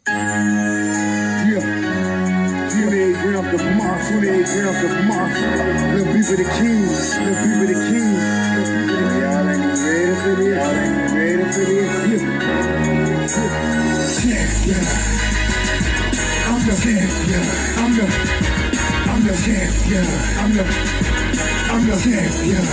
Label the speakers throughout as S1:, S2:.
S1: Yeah, 28 grams of moss, 28 grams of moss. Little people the kings, little people the kings, little people the y'all ain't ready for this, y'all ain't ready for this. Yeah, I'm the champion, I'm the champion, I'm the champion,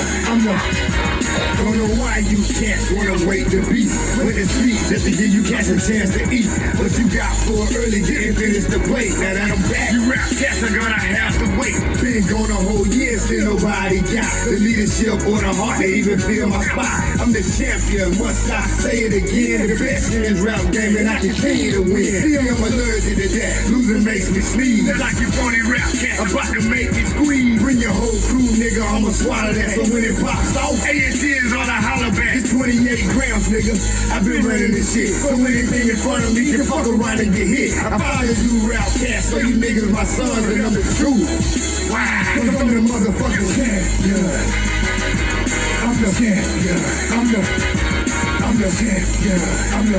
S1: Don't know why you can't wanna wait to be with the street just to give you cats a chance to eat. What you got for early didn't finish the plate. Now that I'm back, you rap cats are gonna have to wait. Been gone a whole year, still nobody got the leadership or the heart to even feel my spot. I'm the champion, must I say it again? The best in this rap game and I continue to win. Still I'm allergic to that, losing makes me sneeze. That's like you phony rap cat, I'm about to make it squeeze. Bring your whole crew, nigga, I'ma swallow that. So when it pops off, A&T is on a holler back. It's 28 grams, nigga. I've been running this shit. So anything in front of me can fuck around and get hit. I follow you rap cats, so you niggas my sons and I'm the truth. Wow, cause I'm the motherfucking champion. I'm the champion. I'm the champion. I'm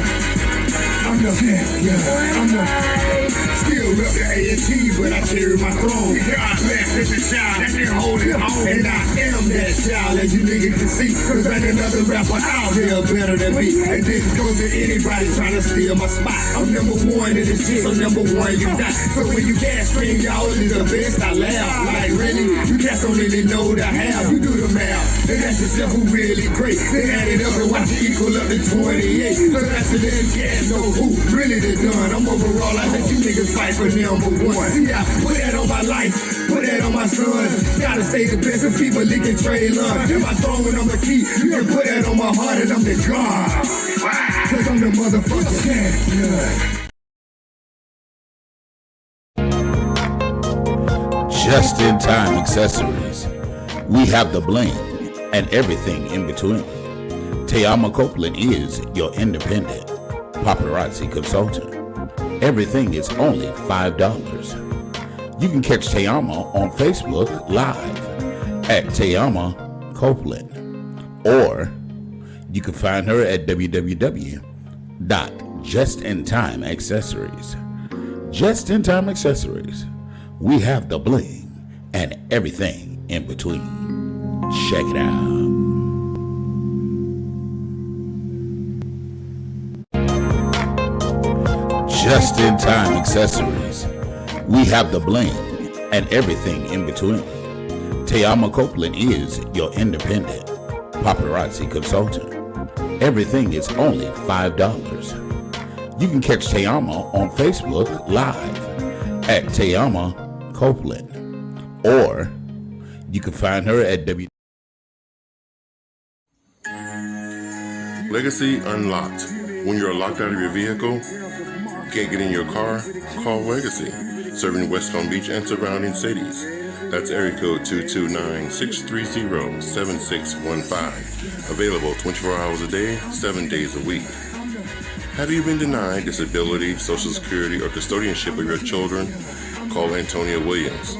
S1: the champion. Still rep the A&T, but I carry my throne. God bless this child that can hold it on. And I am that child, as you niggas can see. Cause ain't another rapper out here better than me. And this goes to anybody trying to steal my spot. I'm number one in this shit, so number one you die. So when you can't scream, y'all is the best, I laugh. Like really, you cats don't really know the half. You do the math, and that's yourself who really great. Then add it up and watch it equal up to 28. So that's the little cats know who really the done. I'm overall, I let you niggas fight for number one. See, I put that on my life, put that on my son. Gotta stay the best of people licking trade love. And my throne and I'm the key. You can put that on my heart and I'm the God. Cause I'm the motherfucking champion.
S2: Just in time accessories. We have the bling and everything in between. Tayama Copeland is your independent paparazzi consultant. Everything is only $5. You can catch Tayama on Facebook Live at Tayama Copeland, or you can find her at www.justintimeaccessories. Just in time accessories. We have the bling and everything in between. Check it out. Just in time accessories. We have the bling and everything in between. Tayama Copeland is your independent paparazzi consultant. Everything is only $5. You can catch Tayama on Facebook Live at Tayama Copeland, or you can find her at
S3: Legacy Unlocked. When you're locked out of your vehicle, can't get in your car, call Legacy, serving West Palm Beach and surrounding cities. That's area code 229-630-7615. Available 24 hours a day, 7 days a week. Have you been denied disability, Social Security, or custodianship of your children? Call Antonio Williams.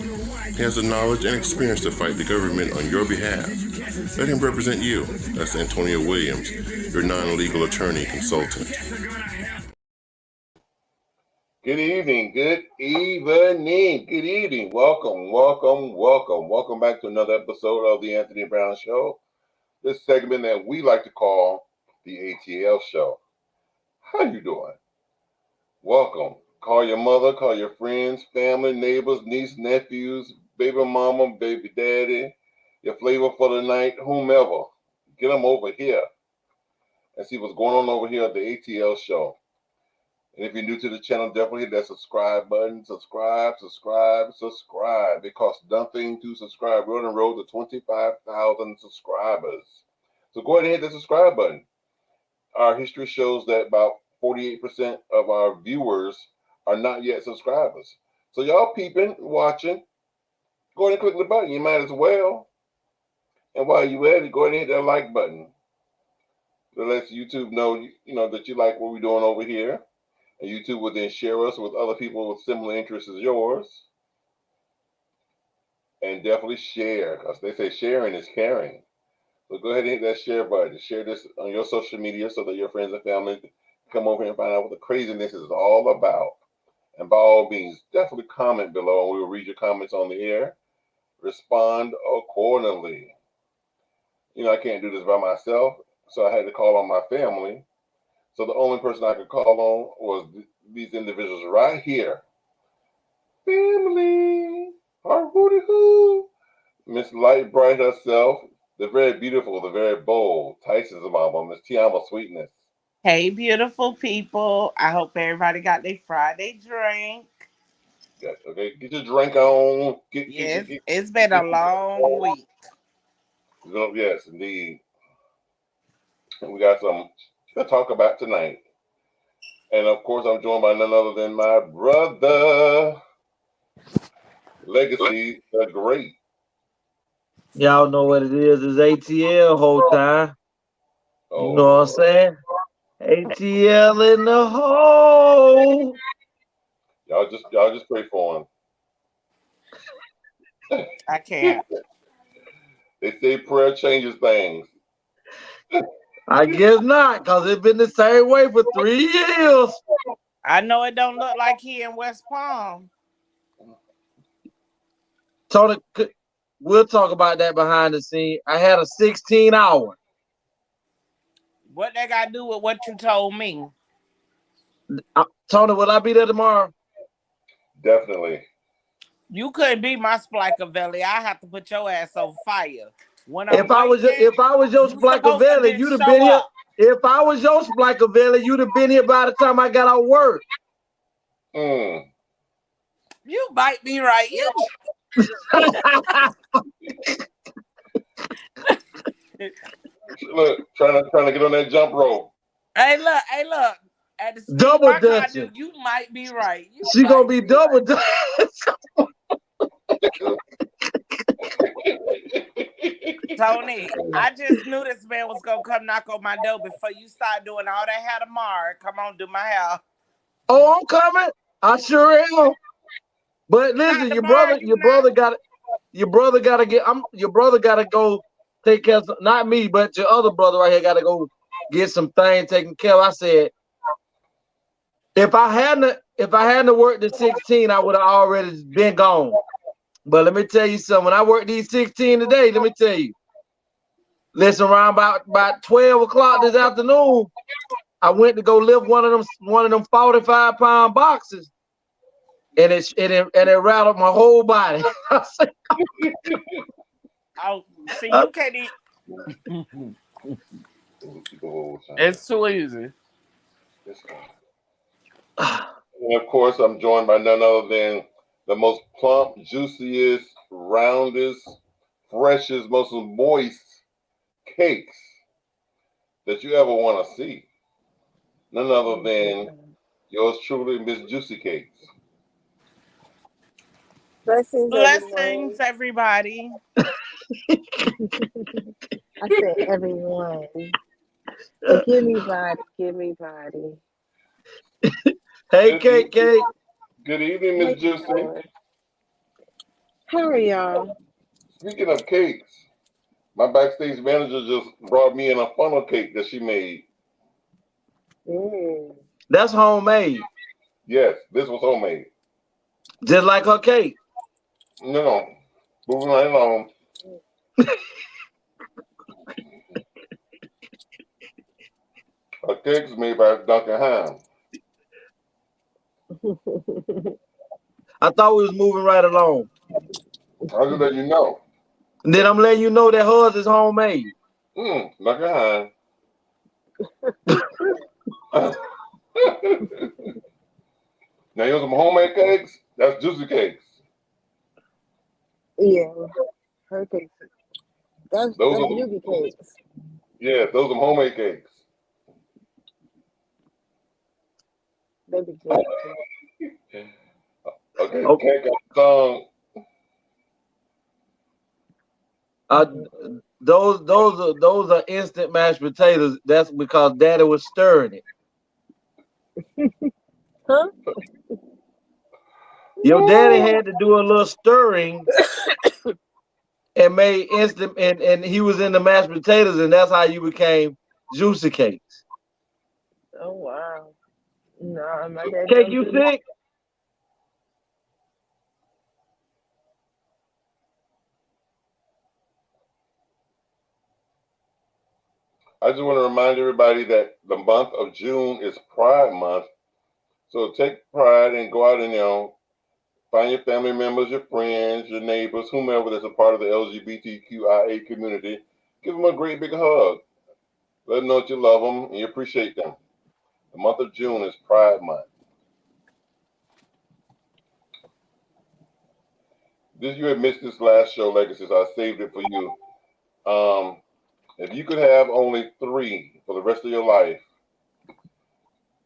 S3: He has the knowledge and experience to fight the government on your behalf. Let him represent you. That's Antonio Williams, your non-legal attorney consultant.
S4: Good evening. Welcome back to another episode of the Anthony Brown Show. This segment that we like to call the ATL Show. How you doing? Welcome. Call your mother, call your friends, family, neighbors, niece, nephews, baby mama, baby daddy, your flavor for the night, whomever. Get them over here and see what's going on over here at the ATL Show. And if you're new to the channel, definitely hit that subscribe button. Subscribe. It costs nothing to subscribe. We're on the road to 25,000 subscribers. So go ahead and hit the subscribe button. Our history shows that about 48% of our viewers are not yet subscribers. So y'all peeping, watching, go ahead and click the button. You might as well. And while you at it, go ahead and hit that like button. That lets YouTube know, that you like what we're doing over here. And YouTube will then share us with other people with similar interests as yours. And definitely share, because they say sharing is caring. So go ahead and hit that share button. Share this on your social media so that your friends and family come over here and find out what the craziness is all about. And by all means, definitely comment below and we will read your comments on the air. Respond accordingly. You know, I can't do this by myself, so I had to call on my family. So the only person I could call on was these individuals right here. Family, hoo, Miss Light Bright herself, the very beautiful, the very bold, Tyson's mama, Miss Tiama Sweetness.
S5: Hey, beautiful people. I hope everybody got their Friday drink.
S4: Yeah, okay, get your drink on.
S5: Yes, it's been a long week.
S4: Yes, indeed. And we got some to talk about tonight. And of course, I'm joined by none other than my brother, Legacy the Great.
S6: Y'all know what it is. It's ATL whole time.
S4: Oh,
S6: you know what I'm saying? ATL in the hole.
S4: Y'all just pray for him.
S5: I can't.
S4: They say prayer changes things.
S6: I guess not, because it's been the same way for 3 years.
S5: I know it don't look like he in West Palm.
S6: Tony, we'll talk about that behind the scene. I had a 16-hour.
S5: What they got to do with what you told me?
S6: Tony, will I be there tomorrow?
S4: Definitely.
S5: You couldn't be my Splackavelli. I have to put your ass on fire.
S6: If I was your Splackavelli, you'd have been here. If I was your Splackavelli, you'd have been here by the time I got out of work.
S5: You might be right.
S4: Look, trying to get on that jump rope.
S5: Hey, look. At the speed
S6: double dutching.
S5: You might be right.
S6: She gonna be double dutching.
S5: Tony, I just knew this man was gonna come knock on my door before you start doing all that hair tomorrow. Come on, do my hair.
S6: Oh, I'm coming. I sure am. But listen, your brother gotta go take care of not me, but your other brother right here gotta go get some things taken care of. I said, if I hadn't worked at 16, I would have already been gone. But let me tell you something. When I worked these 16 today, let me tell you. Listen, around about 12 o'clock this afternoon, I went to go lift one of them 45-pound boxes, and it rattled my whole body.
S5: Oh, see, you can't eat. It's too easy.
S4: And of course, I'm joined by none other than the most plump, juiciest, roundest, freshest, most moist cakes that you ever want to see. None other than yours truly, Miss Juicy Cakes.
S7: Blessings,
S5: everybody.
S7: I said everyone. So give me body.
S6: Hey, Cake.
S4: Good evening, Miss Juicy.
S7: How are y'all?
S4: Speaking of cakes, my backstage manager just brought me in a funnel cake that she made.
S6: That's homemade.
S4: Yes, this was homemade.
S6: Just like her cake.
S4: No, moving right along. Her cake is made by Duncan Hines.
S6: I thought we was moving right along.
S4: I'll just let you know.
S6: And then I'm letting you know that hers is homemade.
S4: Duncan Hines. Now, here's some homemade cakes. That's Juicy Cakes.
S7: Yeah, her cakes. That's Yugi cakes.
S4: Yeah, those are homemade cakes.
S7: Baby cakes.
S4: Okay,
S6: Okay.
S4: cake got
S6: Those are instant mashed potatoes. That's because Daddy was stirring it.
S7: Huh?
S6: Your daddy had to do a little stirring and made instant, and he was in the mashed potatoes, and that's how you became Juicy Cakes.
S7: Oh wow. No, my dad
S6: Cake,
S7: don't
S6: you
S7: do that.
S6: sick?
S4: I just want to remind everybody that the month of June is Pride Month. So take pride and go out and, find your family members, your friends, your neighbors, whomever that's a part of the LGBTQIA community. Give them a great big hug. Let them know that you love them and you appreciate them. The month of June is Pride Month. You had missed this last show, Legacy, so I saved it for you. If you could have only 3 for the rest of your life,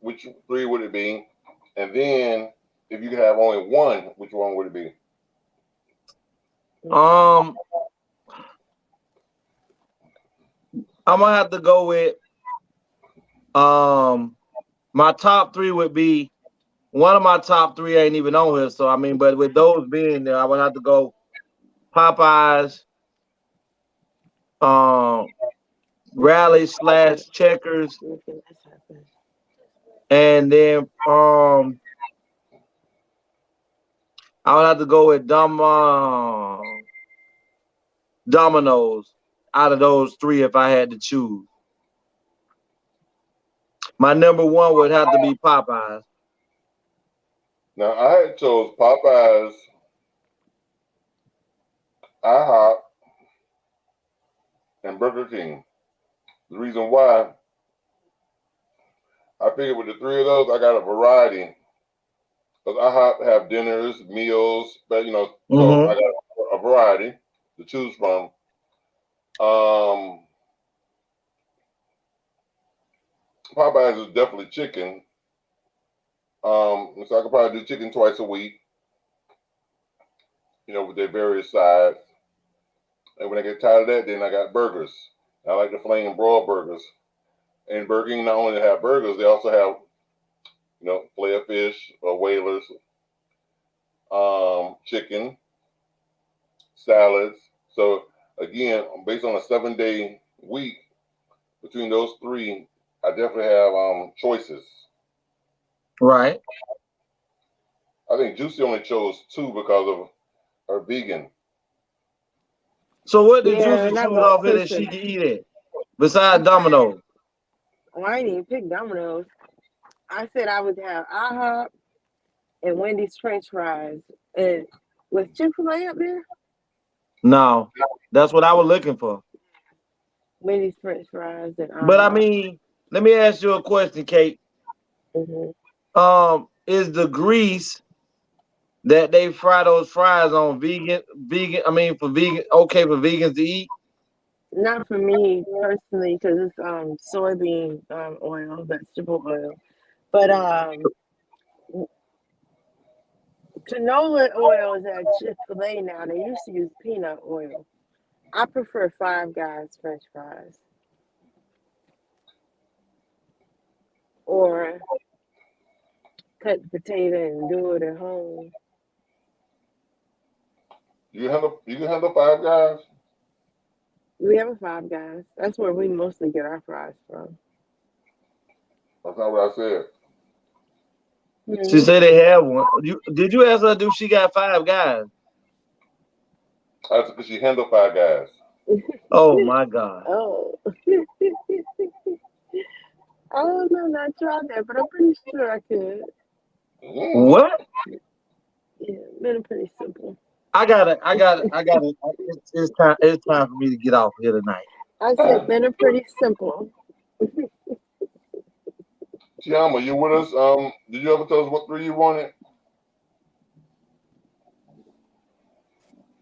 S4: which 3 would it be? And then if you could have only 1, which one would it be?
S6: I'm gonna have to go with my top 3 would be, one of my top 3 ain't even on here. So I mean, but with those being there, I would have to go Popeyes, Rally / Checkers, and then I would have to go with Domino's out of those 3 if I had to choose. My number 1 would have to be Popeyes.
S4: Now, I had chose Popeyes, IHOP, and Burger King. The reason why, I figured with the 3 of those, I got a variety. Because IHOP have dinners, meals, but so I got a variety to choose from. Popeyes is definitely chicken. So I could probably do chicken twice a week, with their various sides. And when I get tired of that, then I got burgers. I like the flame broiled burgers. And Burger King not only have burgers, they also have, filet of fish or whalers, chicken, salads. So again, based on a 7-day week, between those 3, I definitely have choices.
S6: Right.
S4: I think Juicy only chose 2 because of her vegan.
S6: So what did
S7: Yeah,
S6: Juicy
S7: and I
S6: choose
S7: was
S6: off here that
S7: pushing.
S6: she can eat it besides Domino's?
S7: Oh, I didn't even pick Domino's. I said I would have IHOP and Wendy's French fries. And was Chick-fil-A up there?
S6: No, that's what I was looking for.
S7: Wendy's French fries and IHOP.
S6: But I mean, let me ask you a question, Kate. Is the grease that they fry those fries on vegan? I mean, for vegan, okay for vegans to eat?
S7: Not for me personally, because it's soybean oil, vegetable oil. But canola oil is at Chick-fil-A now. They used to use peanut oil. I prefer Five Guys French fries. Or cut the potato and do it at home.
S4: You can handle Five Guys?
S7: We have a Five Guys. That's where we mostly get our fries from.
S4: That's not what I said.
S6: She said they have one. Did you ask her if she got Five Guys?
S4: That's because she handle Five Guys.
S6: Oh my God.
S7: Oh. I don't know, not tried that, but I'm pretty sure I could.
S6: What?
S7: Yeah, been pretty simple.
S6: I got it. It's time for me to get off here tonight.
S7: I said men are pretty simple.
S4: Tiama, you with us? Did you ever tell us what 3 you wanted?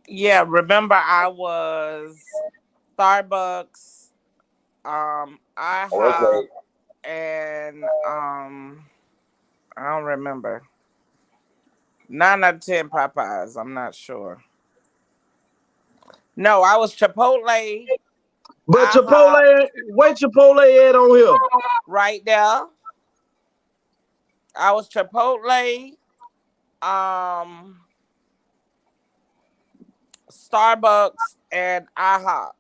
S5: Yeah, remember I was Starbucks, IHOP, and I don't remember. 9 out of 10 Popeyes. I'm not sure. No, I was Chipotle.
S6: But Chipotle, where Chipotle at on here?
S5: Right there. I was Chipotle, Starbucks, and IHOP.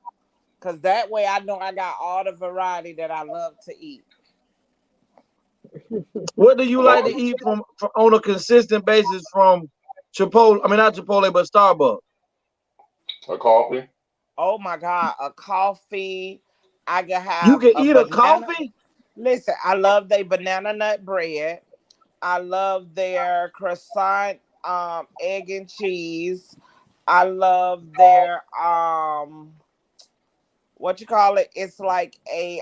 S5: Because that way I know I got all the variety that I love to eat.
S6: What do you like to eat from on a consistent basis from Chipotle? I mean, not Chipotle, but Starbucks.
S4: A coffee.
S5: Oh my God, a coffee. I can
S6: You
S5: have
S6: can
S5: a
S6: eat a
S5: banana.
S6: coffee?
S5: Listen, I love their banana nut bread. I love their croissant, egg and cheese. I love their what you call it? It's like a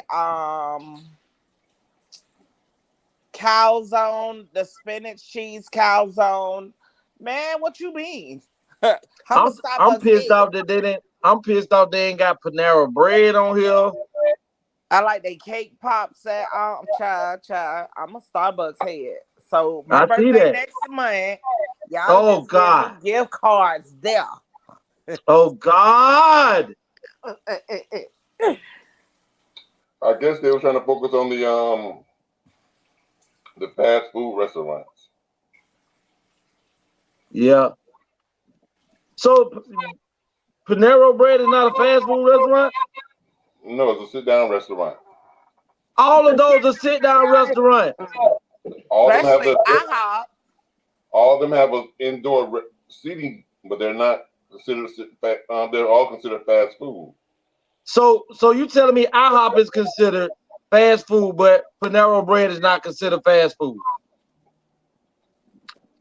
S5: calzone, the spinach cheese calzone. Man, what you mean? I'm a
S6: I'm
S5: Starbucks
S6: pissed
S5: head.
S6: off that I'm pissed off they ain't got Panera bread on here.
S5: I like they cake pops at child. I'm a Starbucks head. So my
S6: I see
S5: birthday
S6: that.
S5: next month, y'all
S6: Oh
S5: just give me
S6: God.
S5: gift cards there.
S6: Oh God.
S4: I guess they were trying to focus on the fast food restaurants.
S6: Yeah. So Panera bread is not a fast food restaurant?
S4: No, it's a sit down restaurant.
S6: All of those are sit down restaurants.
S4: All of them have
S5: Especially IHOP.
S4: all of them have an indoor seating, but they're not considered. They're all considered fast food.
S6: So you telling me IHOP is considered fast food, but Panera bread is not considered fast food?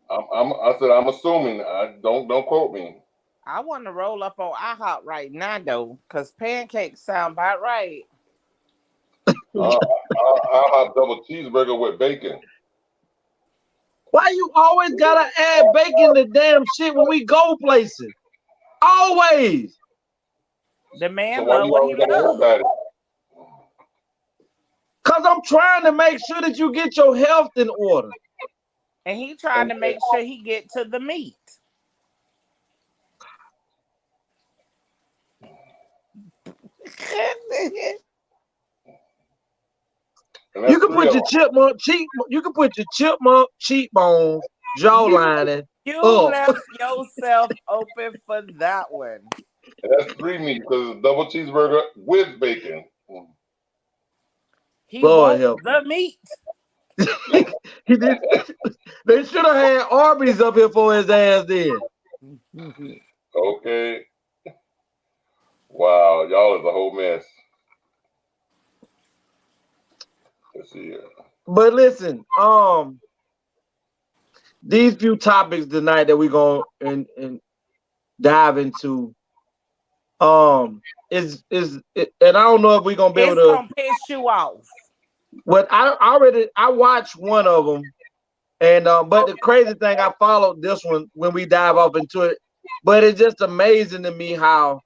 S4: I said I'm assuming. I don't quote me.
S5: I want to roll up on IHOP right now though, because pancakes sound about right.
S4: I'll have double cheeseburger with bacon.
S6: Why you always gotta add bacon to damn shit when we go places? Always.
S5: The
S4: So
S5: man
S4: why
S5: love
S4: you
S5: what he
S4: always gotta worry
S5: loves.
S4: about it?
S6: Cause I'm trying to make sure that you get your health in order.
S5: And he trying to make sure he get to the meat.
S6: You can put your chipmunk cheekbones, jawline
S5: You
S6: up.
S5: left yourself open for that one.
S4: And that's 3 meat because it's double cheeseburger with bacon.
S5: He
S6: Lord
S5: wants
S6: help.
S5: the meat.
S6: He did. They should have had Arby's up here for his ass then.
S4: Okay. Wow, y'all is a whole mess. Let's see here.
S6: But listen, these few topics tonight that we're gonna and dive into, and I don't know if we're gonna be able
S5: It's
S6: to.
S5: gonna piss you off.
S6: What I watched one of them, and but the crazy thing, I followed this one when we dive off into it. But it's just amazing to me how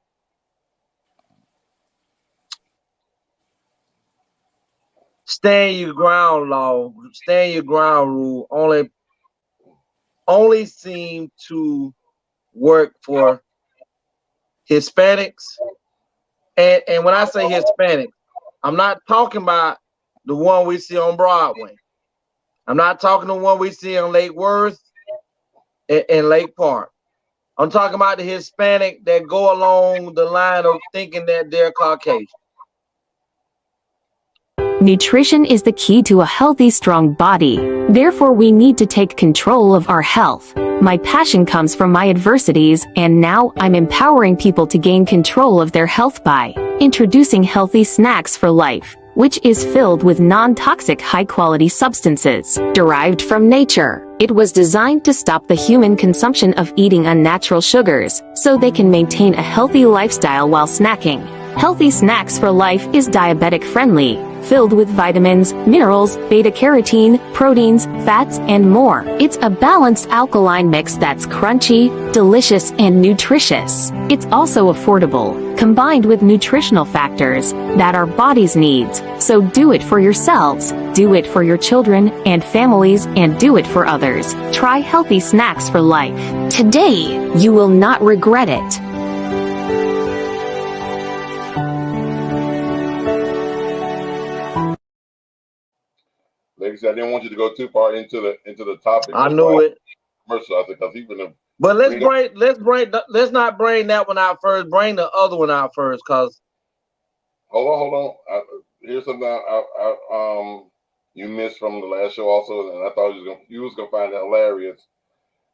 S6: stand your ground law, stand your ground rule only seem to work for Hispanics. And when I say Hispanic, I'm not talking about the one we see on Broadway. I'm not talking the one we see on Lake Worth and Lake Park. I'm talking about the Hispanic that go along the line of thinking that they're Caucasian.
S8: Nutrition is the key to a healthy, strong body. Therefore, we need to take control of our health. My passion comes from my adversities, and now I'm empowering people to gain control of their health by introducing healthy snacks for life, which is filled with non-toxic, high-quality substances derived from nature. It was designed to stop the human consumption of eating unnatural sugars, so they can maintain a healthy lifestyle while snacking. Healthy Snacks for Life is diabetic-friendly, filled with vitamins, minerals, beta-carotene, proteins, fats, and more. It's a balanced alkaline mix that's crunchy, delicious, and nutritious. It's also affordable, combined with nutritional factors that our bodies needs. So do it for yourselves, do it for your children and families, and do it for others. Try Healthy Snacks for Life. Today, you will not regret it.
S4: Like I said, I didn't want you to go too far into the topic.
S6: I knew it.
S4: Commercial, because he's gonna.
S6: But let's not bring that one out first. Bring the other one out first, cause.
S4: Hold on. Here's something. you missed from the last show also, and I thought you was gonna find it hilarious,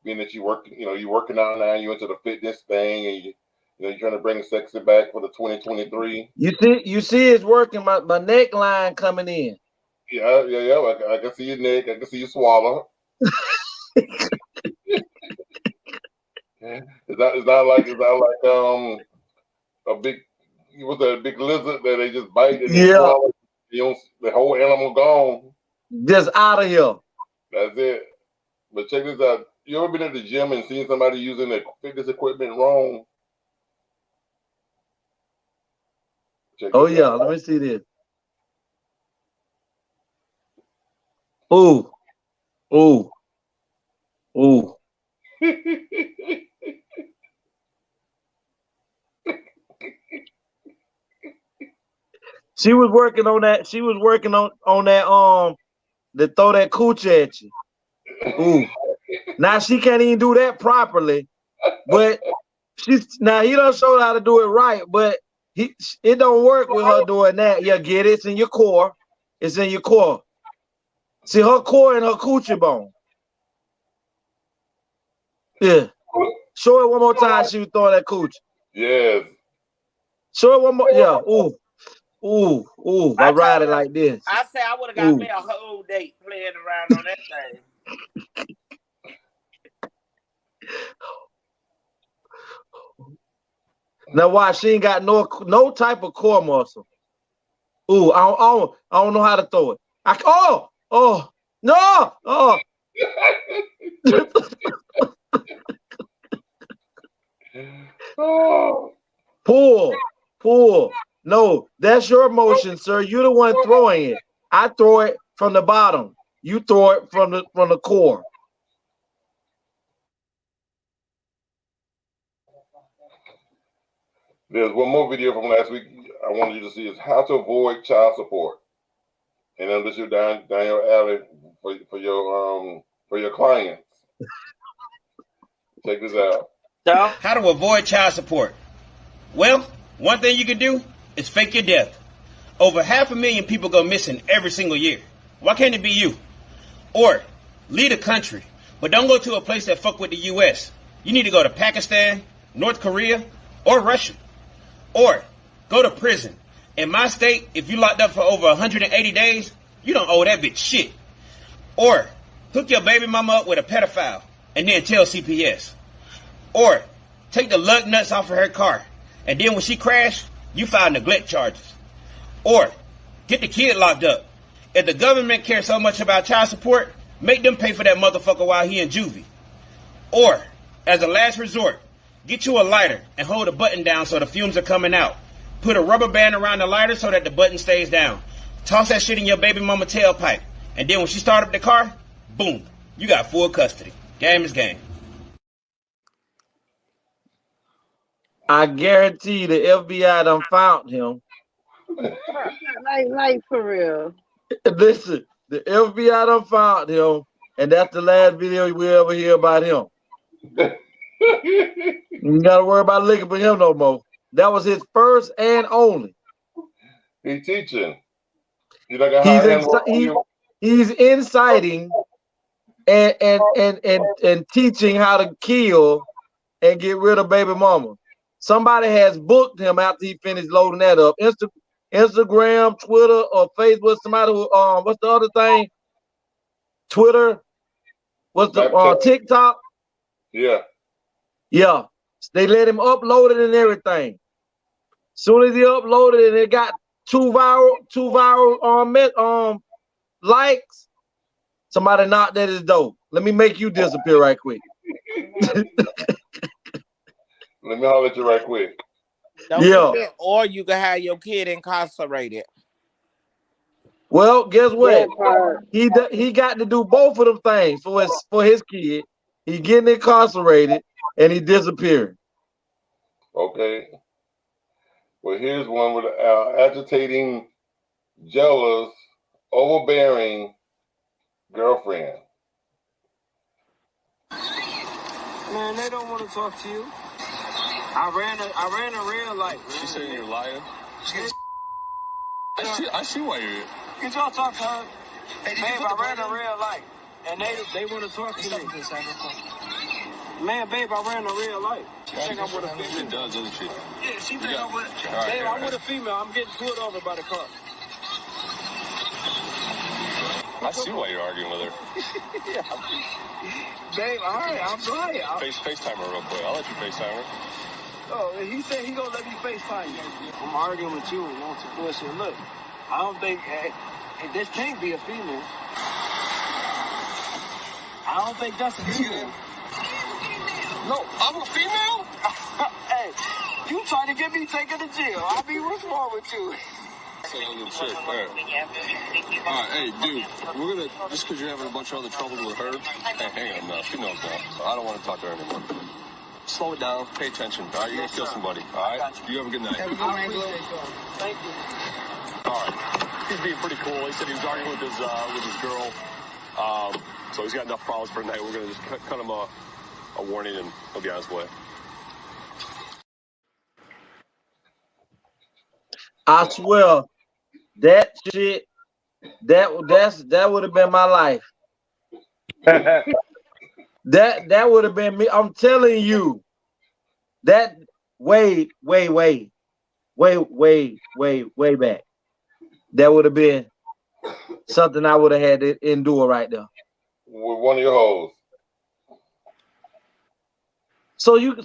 S4: being that you working out now, you into the fitness thing, and you're trying to bring sexy back for the 2023.
S6: You see it's working. My neckline coming in.
S4: Yeah. I can see your neck. I can see you swallow. It's not like a big lizard that they just bite and they swallow. The whole animal gone.
S6: Just out of here.
S4: That's it. But check this out. You ever been at the gym and seen somebody using their fitness equipment wrong?
S6: Let me see this. Ooh. She was working on that. She was working on that to throw that coochie at you. Ooh. Now she can't even do that properly. But he don't show her how to do it right, but it don't work with her doing that. Yeah, get it. It's in your core. It's in your core. See her core and her coochie bone. Yeah. Show it one more time. She was throwing that coochie.
S4: Yes.
S6: Show it one more. Yeah. Ooh. I ride it like this.
S5: I say I would have got me a whole date playing around on that thing.
S6: Now why she ain't got no type of core muscle. Ooh, I don't know how to throw it. No. Pull. No, that's your motion, sir. You're the one throwing it. I throw it from the bottom. You throw it from the core.
S4: There's one more video from last week I wanted you to see is how to avoid child support. And then this is down your alley for your clients. Check this out.
S9: How to avoid child support. Well, one thing you can do is fake your death. Over 500,000 people go missing every single year. Why can't it be you? Or leave the country, but don't go to a place that fuck with the U.S. You need to go to Pakistan, North Korea, or Russia. Or go to prison. In my state, if you locked up for over 180 days, you don't owe that bitch shit. Or hook your baby mama up with a pedophile and then tell CPS. Or take the lug nuts off of her car and then when she crashed, you file neglect charges. Or get the kid locked up. If the government cares so much about child support, make them pay for that motherfucker while he in juvie. Or, as a last resort, get you a lighter and hold the button down so the fumes are coming out. Put a rubber band around the lighter so that the button stays down. Toss that shit in your baby mama tailpipe. And then when she start up the car, boom, you got full custody. Game is game.
S6: I guarantee the FBI done found him.
S7: Like for real.
S6: Listen, the FBI done found him, and that's the last video we ever hear about him. You gotta worry about looking for him no more. That was his first and only.
S4: He's teaching.
S6: He's inciting and teaching how to kill and get rid of baby mama. Somebody has booked him after he finished loading that up. Instagram, Twitter, or Facebook. Somebody who what's the other thing? Twitter. What's the TikTok?
S4: Yeah.
S6: Yeah. They let him upload it and everything. Soon as he uploaded it, it got two viral likes. Somebody knocked at his door. Let me make you disappear right quick.
S4: Let me holler at you right quick.
S5: Don't forget, or you can have your kid incarcerated.
S6: Well, guess what? He got to do both of them things for his kid. He getting incarcerated and he disappearing.
S4: Okay. Well, here's one with an agitating, jealous, overbearing girlfriend.
S10: Man, they don't want to talk to you. I ran a red light.
S11: She said you're a liar. I see why you're.
S10: Could y'all talk to her? Babe, I ran a red light, and they want to talk to me. Man, babe, I ran a red light. She think I'm with a female. She does, doesn't she? Yeah, she think I'm with. Babe, I'm with a female. I'm getting pulled over by the car.
S11: I see why you're arguing with her.
S10: Yeah. Babe, all right, I'm sorry.
S11: FaceTime her real quick. I'll let you FaceTime her.
S10: Oh, he said he gonna let me FaceTime you. I'm arguing with you and want some bullshit. Look, I don't think this can't be a female. I don't think that's a female. No, I'm a female? Hey, you trying to get me taken to jail. I mean, what's wrong with you?
S11: Shit. All right, hey, dude, we're gonna, just because you're having a bunch of other troubles with her, hey, hang on now, she knows now, so I don't want to talk to her anymore. Slow it down, pay attention, all right? You're gonna kill somebody, all right? You have a good night.
S10: Have a good night, bro. Thank you.
S11: All right, he's being pretty cool. He said he was arguing with his girl, so he's got enough problems for tonight. We're gonna just cut him a warning and he'll be on his way.
S6: I swear, that shit, that would have been my life. that would have been me. I'm telling you, that way back. That would have been something I would have had to endure right there.
S4: With one of your hoes.
S6: So you.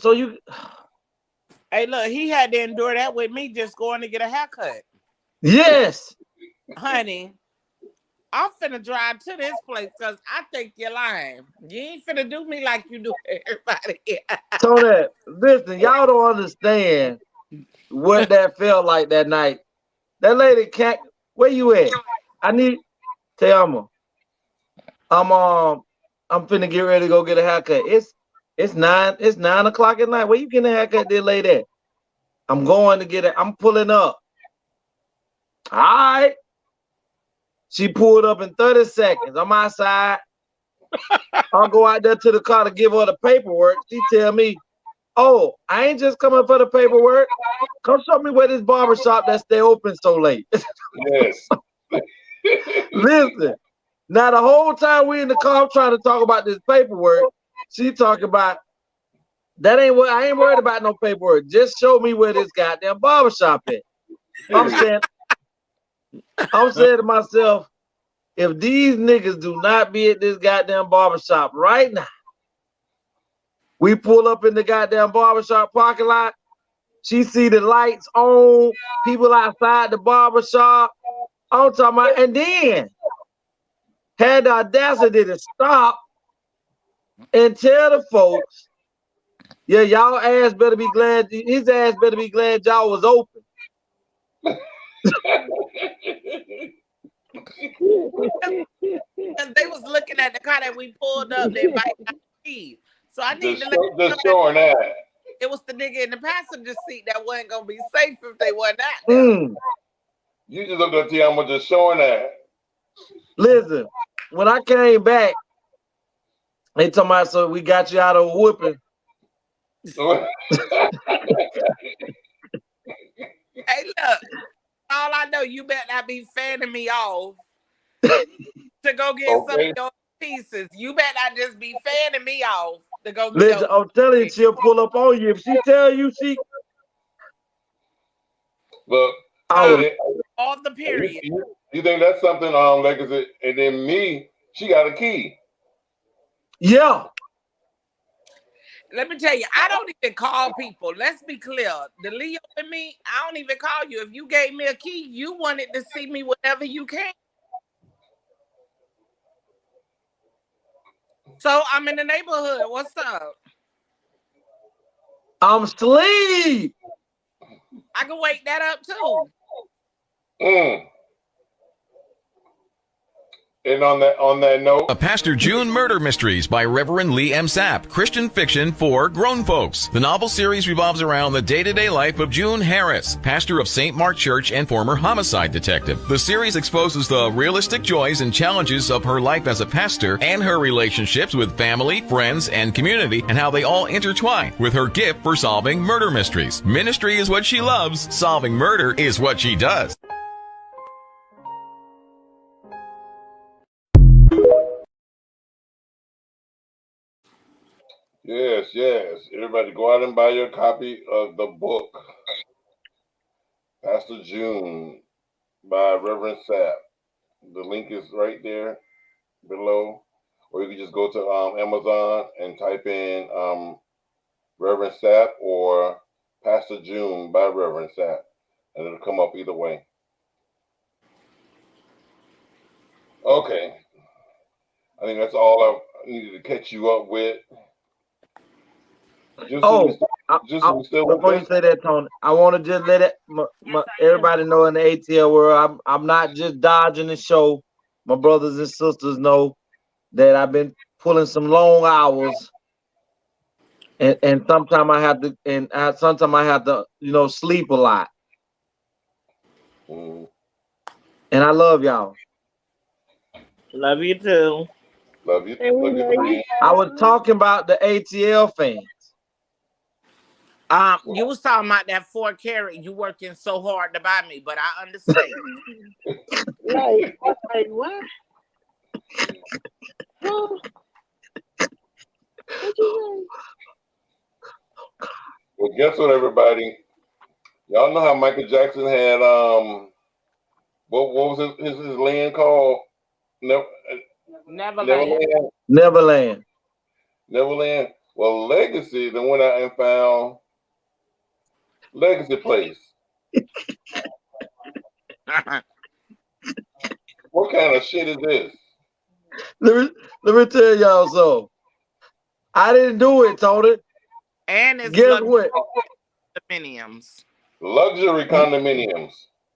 S5: Hey, look, he had to endure that with me just going to get a haircut.
S6: Yes.
S5: Honey, I'm finna drive to this place because I think you're lying. You ain't finna do me like you do everybody.
S6: So that, listen, y'all don't understand what that felt like that night. That lady can't, where you at? I need, Te Amo. I'm finna get ready to go get a haircut. It's 9 o'clock at night. Where you getting a haircut there late at? I'm going to get it. I'm pulling up. All right. She pulled up in 30 seconds. I'm outside. I'll go out there to the car to give her the paperwork. She tell me, oh, I ain't just coming for the paperwork. Come show me where this barbershop that stay open so late.
S4: Yes.
S6: Listen, now the whole time we in the car, I'm trying to talk about this paperwork. She talking about, that ain't what, I ain't worried about no paperwork. Just show me where this goddamn barbershop is. I'm saying to myself, if these niggas do not be at this goddamn barbershop right now, we pull up in the goddamn barbershop parking lot. She see the lights on, people outside the barbershop. I'm talking about, and then had the audacity to stop and tell the folks, yeah, y'all ass better be glad, his ass better be glad y'all was open.
S5: Because they was looking at the car that we pulled up, they invited us to leave. So I need to
S4: just showing that.
S5: It was the nigga in the passenger seat that wasn't gonna be safe if they wasn't out there.
S4: You just looked at Te Amo just showing that.
S6: Listen, when I came back, they told me, so we got you out of a whooping.
S5: Hey, look, all I know, you better not be fanning me off to go get some of your pieces. You better not just be fanning me off to go get
S6: Listen, I'm telling you, she'll pull up on you. If she tell you she...
S4: Look,
S5: off the period.
S4: You think that's something, Legacy? And then me, she got a key.
S6: Yeah.
S5: Let me tell you, I don't even call people. Let's be clear. The Leo and me, I don't even call you. If you gave me a key, you wanted to see me whenever you can. So I'm in the neighborhood. What's up?
S6: I'm asleep.
S5: I can wake that up too.
S4: And on that note,
S12: Pastor June Murder Mysteries by Reverend Lee M. Sapp, Christian fiction for grown folks. The novel series revolves around the day-to-day life of June Harris, pastor of St. Mark Church and former homicide detective. The series exposes the realistic joys and challenges of her life as a pastor and her relationships with family, friends, and community, and how they all intertwine with her gift for solving murder mysteries. Ministry is what she loves. Solving murder is what she does.
S4: Yes, yes. Everybody go out and buy your copy of the book, Pastor June by Reverend Sapp. The link is right there below. Or you can just go to Amazon and type in Reverend Sapp or Pastor June by Reverend Sapp. And it'll come up either way. Okay. I think that's all I needed to catch you up with.
S6: Before you say that, Tony, I want to just let everybody know in the ATL world, I'm not just dodging the show. My brothers and sisters know that I've been pulling some long hours, and sometimes I have to, sleep a lot.
S4: Mm.
S6: And I love y'all.
S5: Love you too.
S4: Love you. Love you.
S6: I was talking about the ATL fans.
S5: You was talking about that 4 carat. You working so hard to buy me, but I understand.
S7: like what? What you say?
S4: Well, guess what, everybody? Y'all know how Michael Jackson had what was his land called?
S5: Neverland.
S4: Neverland. Well, Legacy then went out and found Legacy Place. What kind of shit is this?
S6: Let me tell y'all so. I didn't do it, Tony.
S5: And it's
S6: guess what?
S5: Condominiums.
S4: Luxury condominiums.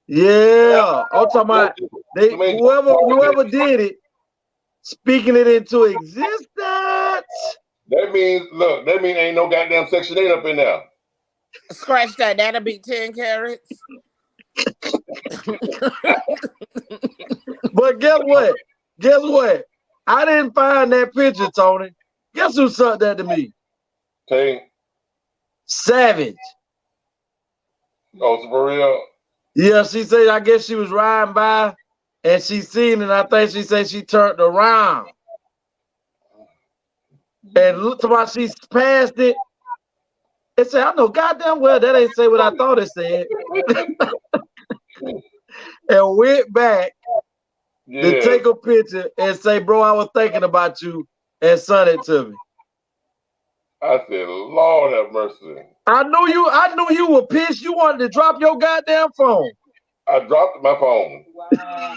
S6: Yeah, I'm talking about whoever did it, speaking it into existence.
S4: That means ain't no goddamn Section 8 up in there.
S5: Scratch that. That'll be 10 carats.
S6: But guess what? I didn't find that picture, Tony. Guess who sent that to me?
S4: Tay.
S6: Savage.
S4: Oh, it's for real?
S6: Yeah, she said, I guess she was riding by and she seen it. And I think she said she turned around. And looked about she passed it. It said, I know goddamn well that ain't say what I thought it said. And went back to take a picture and say, bro, I was thinking about you, and sent it to me.
S4: I said, Lord have mercy.
S6: I knew you were pissed. You wanted to drop your goddamn phone.
S4: I dropped my phone. Wow.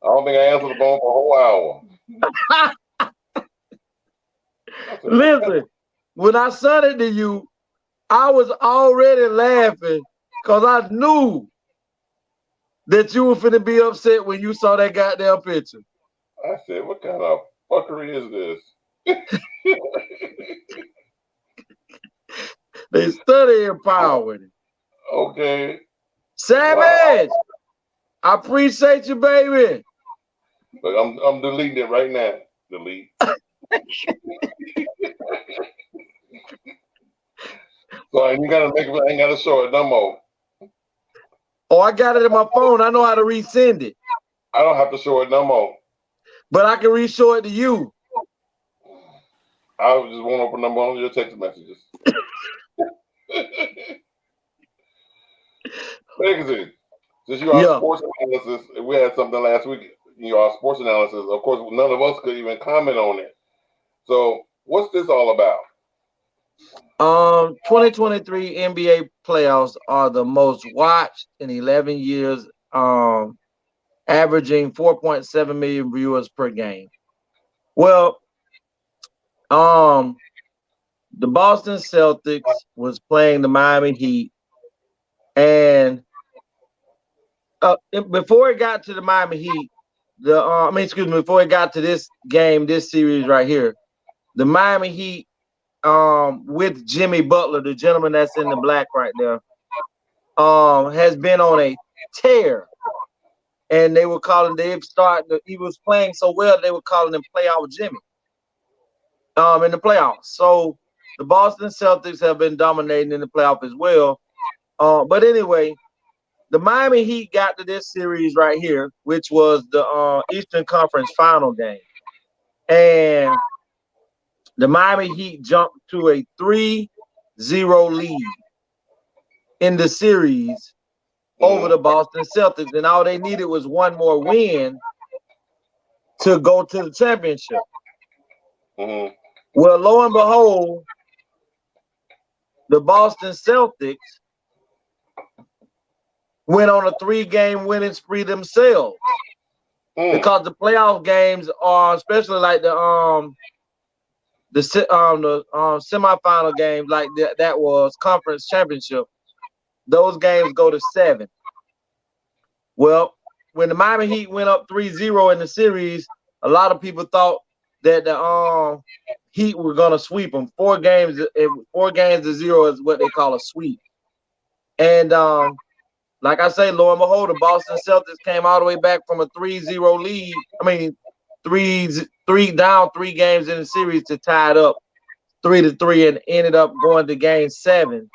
S4: I don't think I answered the phone for a whole hour.
S6: Listen, when I sent it to you, I was already laughing because I knew that you were finna be upset when you saw that goddamn picture.
S4: I said, what kind of fuckery is this?
S6: They study empowering.
S4: Okay.
S6: Savage! Wow. I appreciate you, baby.
S4: Look, I'm deleting it right now. Delete. So I ain't gotta show it no more.
S6: Oh, I got it in my phone. I know how to resend it.
S4: I don't have to show it no more.
S6: But I can re-show it to you.
S4: I just won't open them on your text messages. Legacy, since you are sports analysis, we had something last week. Our sports analysis. Of course, none of us could even comment on it. So, what's this all about?
S6: 2023 NBA playoffs are the most watched in 11 years, averaging 4.7 million viewers per game. Well, the Boston Celtics was playing the Miami Heat, and before it got to the Miami Heat, before it got to this game, this series right here, the Miami Heat, with Jimmy Butler, the gentleman that's in the black right there, has been on a tear. And he was playing so well, they were calling him Playoff Jimmy in the playoffs. So the Boston Celtics have been dominating in the playoff as well. But anyway, the Miami Heat got to this series right here, which was the Eastern Conference final game. and the Miami Heat jumped to a 3-0 lead in the series over the Boston Celtics, and all they needed was one more win to go to the championship. Well, lo and behold, the Boston Celtics went on a 3-game winning spree themselves because the playoff games are, especially like the semifinal games, like that was conference championship. Those games go to 7. Well, when the Miami Heat went up 3-0 in the series, a lot of people thought that the Heat were gonna sweep them. 4 games to 0 is what they call a sweep. And like I say, lo and behold, the Boston Celtics came all the way back from a 3-0 lead. I mean, 3 down 3 games in the series to tie it up 3-3 and ended up going to game 7.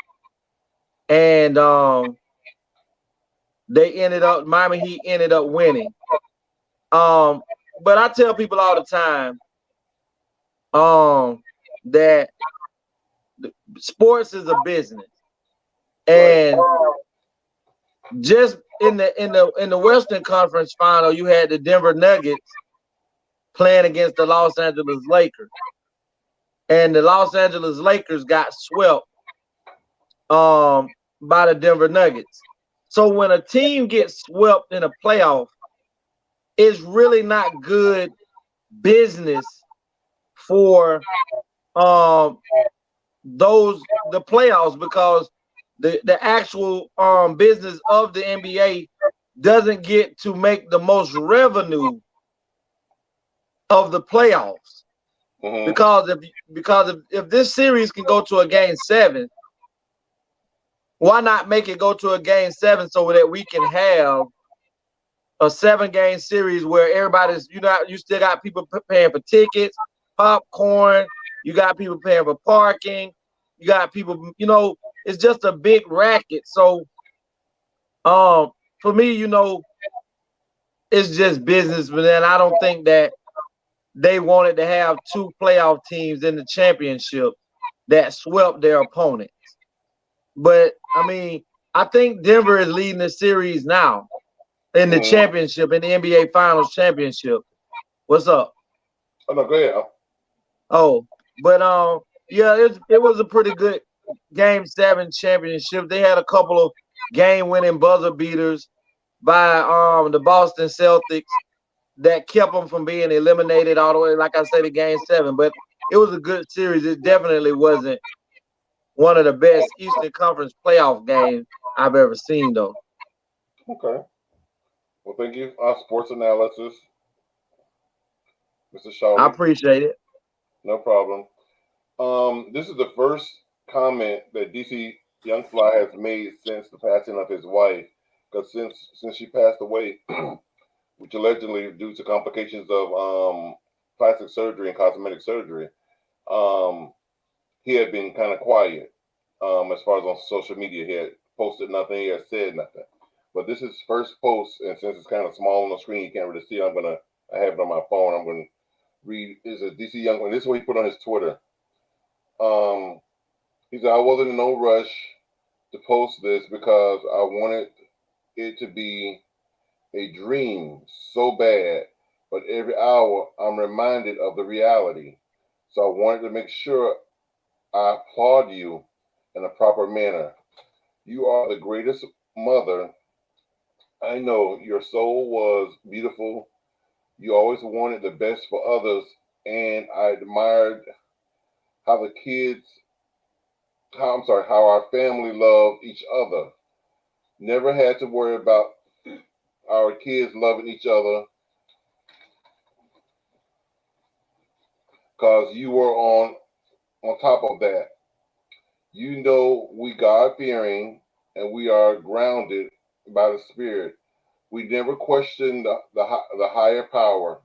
S6: And Miami Heat ended up winning. But I tell people all the time that sports is a business. And just in the Western Conference final, you had the Denver Nuggets playing against the Los Angeles Lakers. And the Los Angeles Lakers got swept by the Denver Nuggets. So when a team gets swept in a playoff, it's really not good business for the playoffs, because the actual business of the NBA doesn't get to make the most revenue of the playoffs. Because if this series can go to a game 7, why not make it go to a game 7 so that we can have a 7-game series where everybody's, you still got people paying for tickets, popcorn, you got people paying for parking, you got people, it's just a big racket. So for me, it's just business. But then I don't think that they wanted to have 2 playoff teams in the championship that swept their opponents. But I mean, I think Denver is leading the series now in the championship, in the NBA Finals championship. What's up?
S4: Oh, no, go ahead.
S6: Oh, but yeah, it was a pretty good Game 7 championship. They had a couple of game-winning buzzer beaters by the Boston Celtics that kept them from being eliminated all the way, like I say, to Game 7. But it was a good series. It definitely wasn't one of the best Eastern Conference playoff games I've ever seen, though.
S4: Okay. Well, thank you. Sports analysis, Mr. Shaw.
S6: I appreciate it.
S4: No problem. This is the first comment that DC Young Fly has made since the passing of his wife, because since she passed away, which allegedly due to complications of plastic surgery and cosmetic surgery, he had been kind of quiet as far as on social media. He had posted nothing, he had said nothing. But this is his first post, and since it's kind of small on the screen, you can't really see it, I have it on my phone. I'm going to read. Is a DC Young One. This is what he put on his Twitter. He said, I wasn't in no rush to post this because I wanted it to be a dream so bad, but every hour I'm reminded of the reality. So I wanted to make sure I applaud you in a proper manner. You are the greatest mother I know. Your soul was beautiful. You always wanted the best for others, and I admired how how our family loved each other. Never had to worry about our kids loving each other because you were on top of that. We God-fearing and we are grounded by the Spirit. We never question the higher power.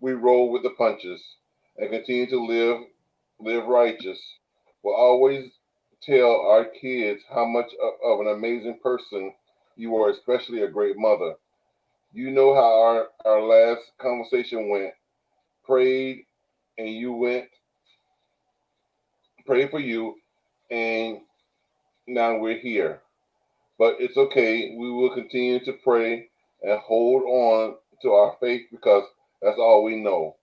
S4: We roll with the punches and continue to live righteous. We'll always tell our kids how much of an amazing person you are, especially a great mother. You know how our last conversation went. prayed and you went, prayed for you, and now we're here. But it's okay. We will continue to pray and hold on to our faith because that's all we know.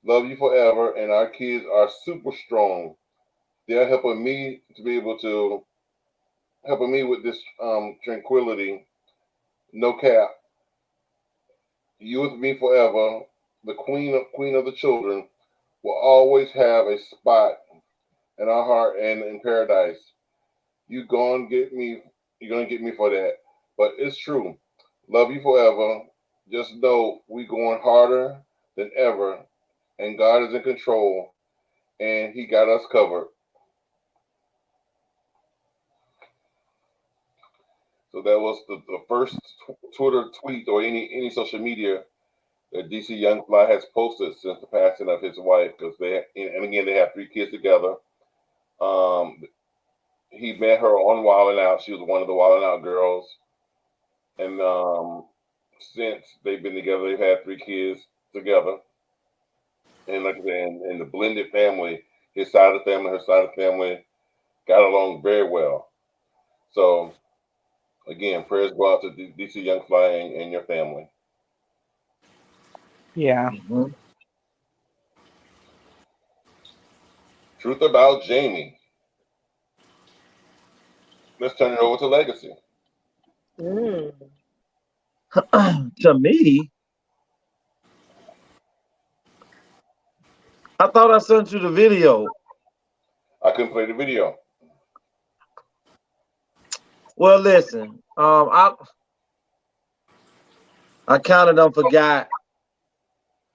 S4: Love you forever, and our kids are super strong. They're helping me to be able to helping me with this tranquility. No cap. You with me forever. The queen of the children will always have a spot in our heart and in paradise. You're gonna get me for that. But it's true. Love you forever. Just know we going harder than ever, and God is in control, and He got us covered. So that was the first Twitter tweet or any social media that DC Young Fly has posted since the passing of his wife. Because and again, they have 3 kids together. He met her on Wildin' Out. She was one of the Wildin' Out girls, and since they've been together, they've had 3 kids together. And like I said, in the blended family, his side of the family, her side of the family, got along very well. So again, prayers go out to DC Young Fly and your family.
S5: Yeah.
S6: Mm-hmm.
S4: Truth about Jamie. Let's turn it over to Legacy.
S6: To me, I thought I sent you the video.
S4: I couldn't play the video.
S6: Well, listen, I kind of don't forgot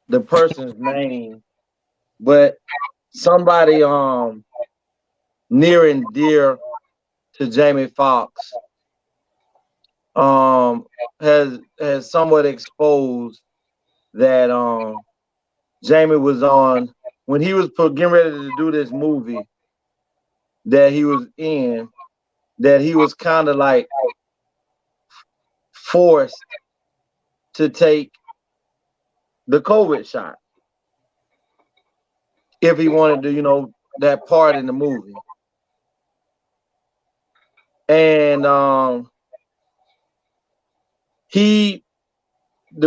S6: the person's name, but somebody near and dear to Jamie Foxx has somewhat exposed that Jamie was on when he was getting ready to do this movie that he was in, that he was kind of like forced to take the COVID shot if he wanted to, that part in the movie. And the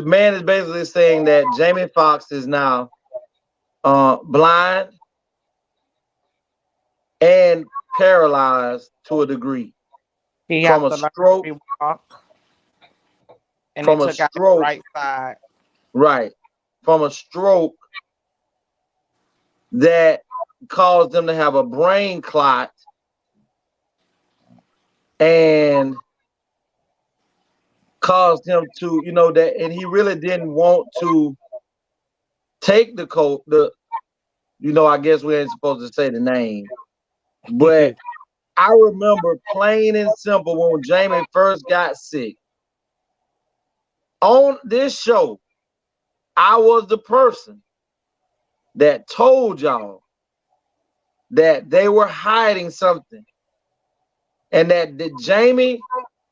S6: man is basically saying that Jamie Foxx is now blind and paralyzed to a degree from a stroke.
S5: And from a stroke, out the right side.
S6: Right. From a stroke that caused them to have a brain clot and caused him to, that, and he really didn't want to take the I guess we ain't supposed to say the name, but I remember plain and simple when Jamie first got sick. On this show, I was the person that told y'all that they were hiding something and that the Jamie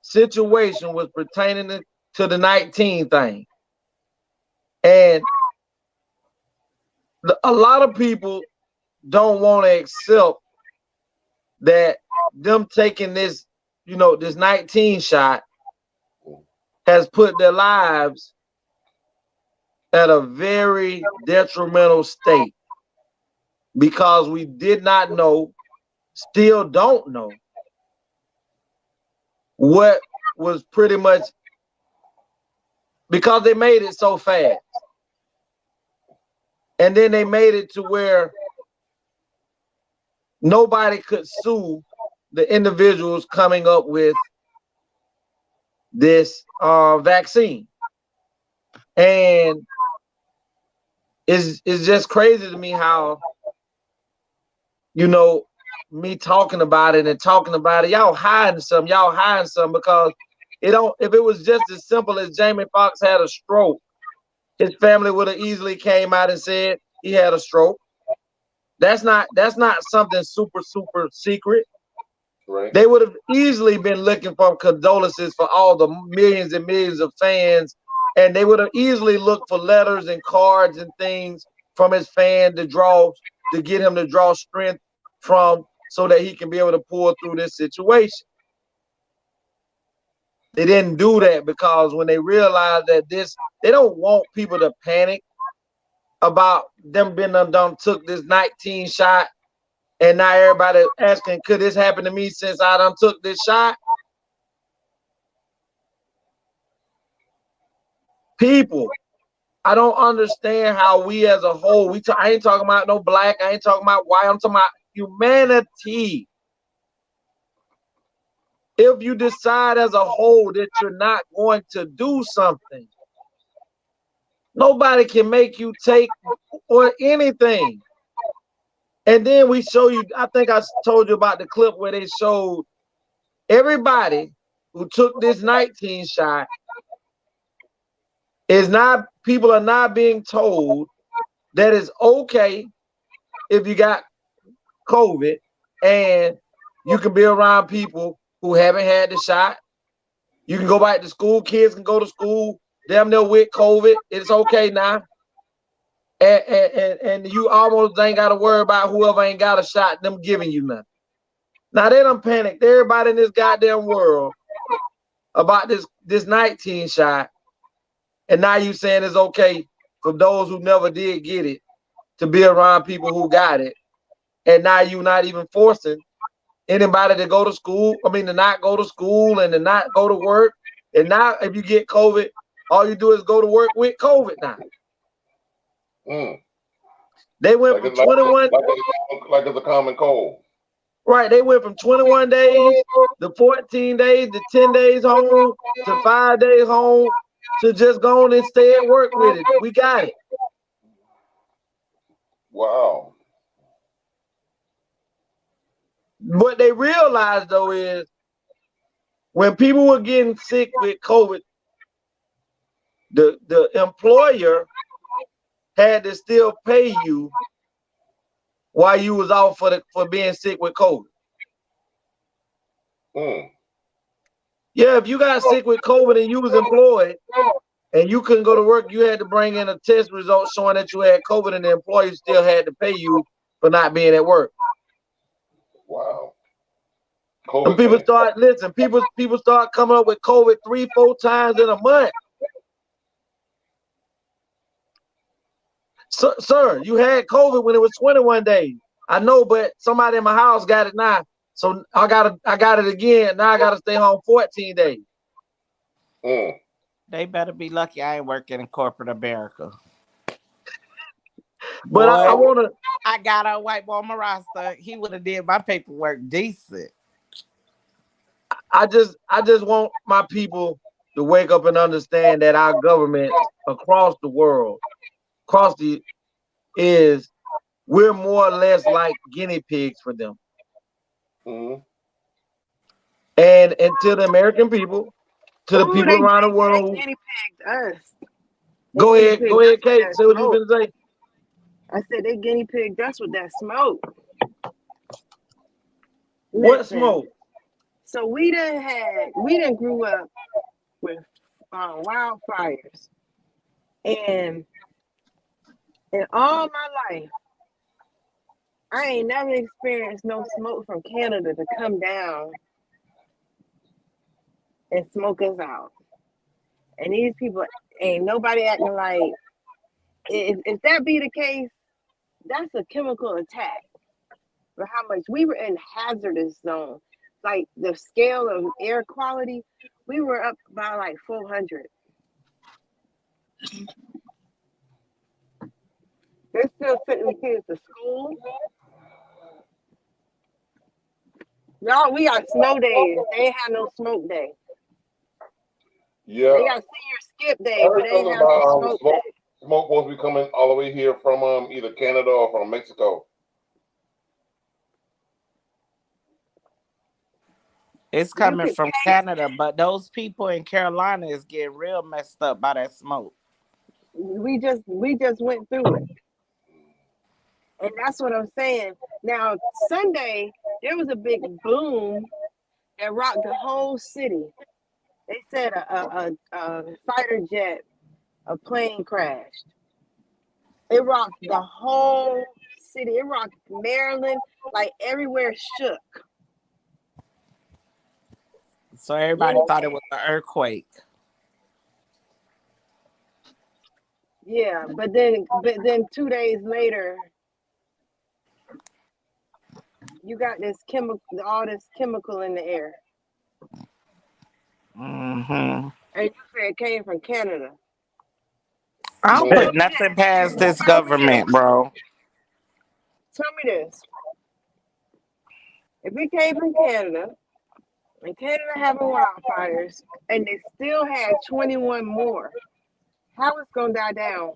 S6: situation was pertaining to the 19 thing. And a lot of people don't want to accept that them taking this, this 19 shot has put their lives at a very detrimental state because we did not know, still don't know, what was pretty much, because they made it so fast. And then they made it to where nobody could sue the individuals coming up with this vaccine. And it's just crazy to me how, me talking about it, y'all hiding something because if it was just as simple as Jamie Foxx had a stroke, his family would have easily came out and said he had a stroke. That's not something super secret.
S4: Right.
S6: They would have easily been looking for condolences for all the millions and millions of fans, and they would have easily looked for letters and cards and things from his fan to get him to draw strength from, so that he can be able to pull through this situation. They didn't do that because when they realized that they don't want people to panic about them being done took this 19 shot, and now everybody asking, could this happen to me since I done took this shot? People, I don't understand how we as a whole, I ain't talking about no black, I ain't talking about white, I'm talking about humanity. If you decide as a whole that you're not going to do something, nobody can make you take or anything. And then we show you, I think I told you about the clip where they showed everybody who took this 19 shot people are not being told that it's okay if you got COVID and you can be around people who haven't had the shot. You can go back to school, kids can go to school, damn near with COVID. It's okay now. And you almost ain't got to worry about whoever ain't got a shot, them giving you nothing. Now they done panicked everybody in this goddamn world about this 19 shot. And now you saying it's okay for those who never did get it to be around people who got it. And now you not even forcing anybody to go to school. I mean, to not go to school and to not go to work. And now if you get COVID, all you do is go to work with COVID now. They went from 21.
S4: Like it's a common cold.
S6: Right. They went from 21 days to 14 days to 10 days home to 5 days home to just go on and stay at work with it. We got it.
S4: Wow.
S6: What they realized though is when people were getting sick with COVID, the employer had to still pay you while you was out for being sick with COVID. Yeah, if you got sick with COVID and you was employed and you couldn't go to work, you had to bring in a test result showing that you had COVID, and the employer still had to pay you for not being at work.
S4: Wow.
S6: And people start coming up with COVID 3-4 times in a month. So, sir, you had COVID when it was 21 days. I know, but somebody in my house got it now. So I got it again. Now I gotta stay home 14 days.
S5: They better be lucky I ain't working in corporate America.
S6: But boy,
S5: I got a white boy on my roster. He would have did my paperwork decent.
S6: I just want my people to wake up and understand that our government across the world, we're more or less like guinea pigs for them. And to the American people, to the people around the world.
S7: Guinea pigs us.
S6: Go ahead, Kate. Say what you were gonna say.
S7: I said they guinea pigged us with that smoke.
S6: What smoke?
S7: So we done grew up with wildfires, and in all my life, I ain't never experienced no smoke from Canada to come down and smoke us out. And these people ain't nobody acting like, if that be the case, that's a chemical attack. For how much we were in hazardous zone, like the scale of air quality, we were up by like 400. They're still sending the kids to school. Y'all, we got snow days. They ain't have no smoke day.
S4: Yeah.
S7: They got senior skip day, but they ain't have no smoke day.
S4: Smoke supposed to be coming all the way here from either Canada or from Mexico.
S5: It's coming from Canada, but those people in Carolina is getting real messed up by that smoke.
S7: We just went through it. And that's what I'm saying. Now, Sunday, there was a big boom that rocked the whole city. They said a fighter jet, a plane crashed. It rocked the whole city. It rocked Maryland, like everywhere shook.
S5: So everybody thought it was an earthquake.
S7: Yeah, but then 2 days later, you got this all this chemical in the air.
S5: Mm-hmm.
S7: And you said it came from Canada.
S5: I don't put nothing past this government, bro.
S7: Tell me this. If it came from Canada, and Canada having wildfires, and they still had 21 more, how it's gonna die down?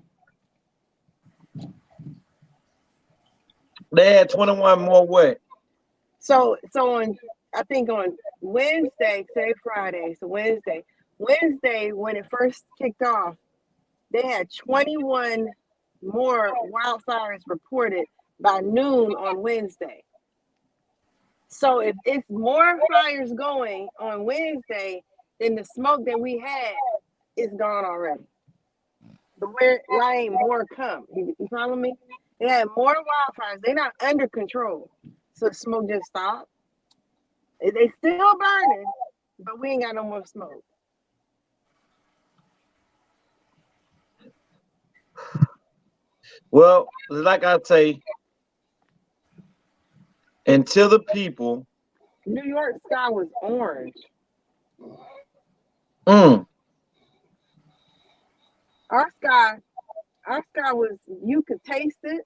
S6: They had 21 more what?
S7: So I think on Wednesday, say Friday, so Wednesday, when it first kicked off, they had 21 more wildfires reported by noon on Wednesday. So if it's more fires going on Wednesday, then the smoke that we had is gone already. The why ain't more come? You follow me? They had more wildfires. They're not under control. So the smoke just stopped. They still burning, but we ain't got no more smoke.
S6: Well, like I say, until the people.
S7: New York sky was orange. Our sky was, you could taste it.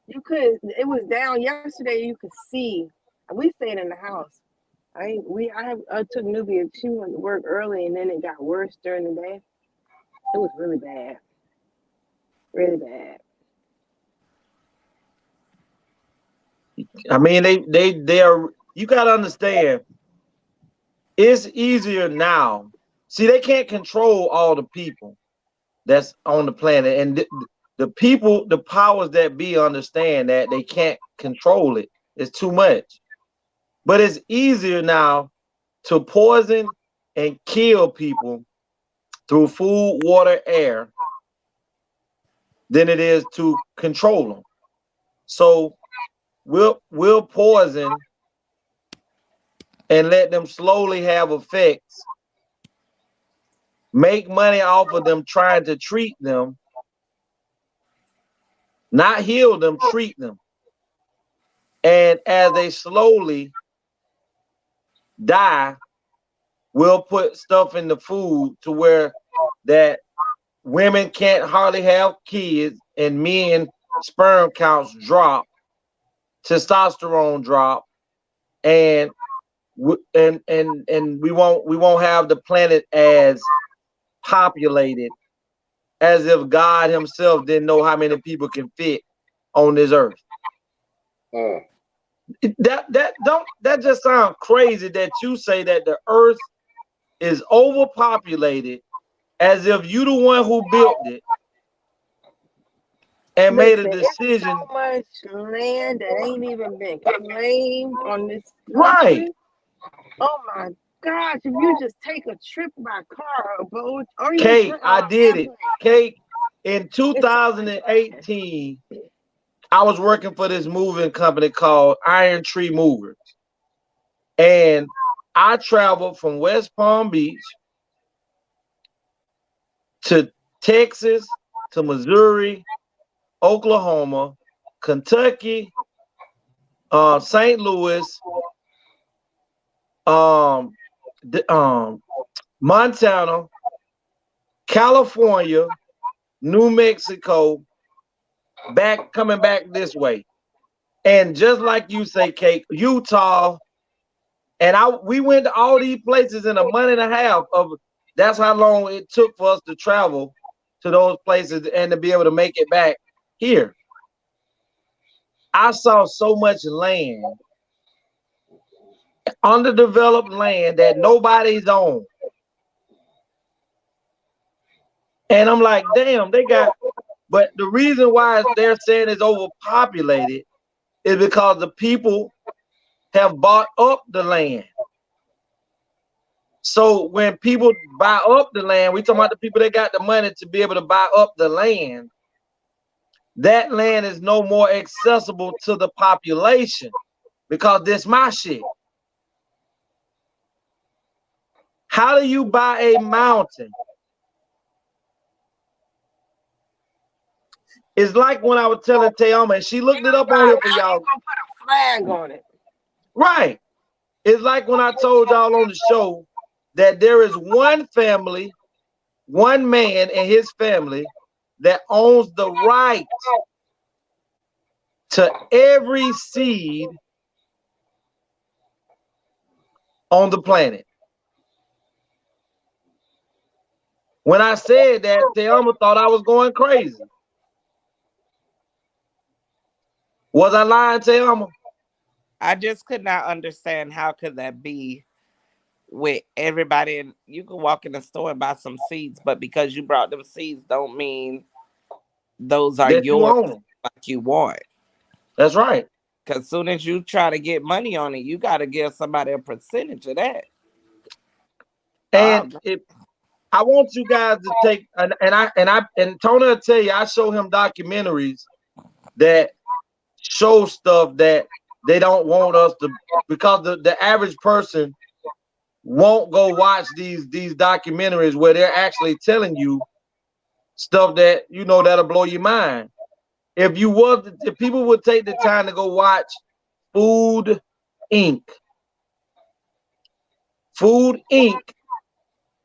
S7: It was down yesterday. You could see. We stayed in the house. I took Nubia. She went to work early, and then it got worse during the day. It was really bad. Really bad.
S6: I mean, they are. You gotta understand. It's easier now. See, they can't control all the people that's on the planet, and the people, the powers that be, understand that they can't control it. It's too much. But it's easier now to poison and kill people through food, water, air than it is to control them. So we'll poison and let them slowly have effects, make money off of them trying to treat them, not heal them, treat them. And as they slowly die, we'll put stuff in the food to where that women can't hardly have kids and men sperm counts drop, testosterone drop, and we won't have the planet as populated as if God himself didn't know how many people can fit on this earth. That just sounds crazy that you say that the earth is overpopulated as if you the one who built it and made a decision.
S7: So much land that ain't even been claimed on this country.
S6: Right.
S7: Oh my gosh, if you just take a trip by car or boat, or
S6: Kate, I did it. Kate, in 2018, I was working for this moving company called Iron Tree Movers. And I traveled from West Palm Beach to Texas, to Missouri, Oklahoma, Kentucky, St. Louis, Montana, California, New Mexico, coming back this way. And just like you say, Kate, Utah, and we went to all these places in a month and a half. That's how long it took for us to travel to those places and to be able to make it back here. I saw so much land, underdeveloped land that nobody's on. And I'm like, damn, but the reason why they're saying it's overpopulated is because the people have bought up the land. So when people buy up the land, we talking about the people that got the money to be able to buy up the land. that land is no more accessible to the population because this my shit. How do you buy a mountain? It's like when I was telling Tayama, and she looked it up on here for y'all.
S7: Put a flag on it.
S6: Right. It's like when I told y'all on the show that there is one family, one man and his family that owns the right to every seed on the planet. When I said that, Tayama thought I was going crazy. Was I lying, Tayama?
S5: I just could not understand how could that be with everybody. And you can walk in the store and buy some seeds, but because you brought them seeds don't mean those are
S6: that
S5: yours
S6: you own them.
S5: like you want.
S6: That's right.
S5: Because as soon as you try to get money on it, you got to give somebody a percentage of that.
S6: And if I want you guys to take and Tony will tell you, I show him documentaries that show stuff that they don't want us to, because the average person won't go watch these documentaries where they're actually telling you stuff that you know that'll blow your mind. If people would take the time to go watch Food Inc. Food Inc.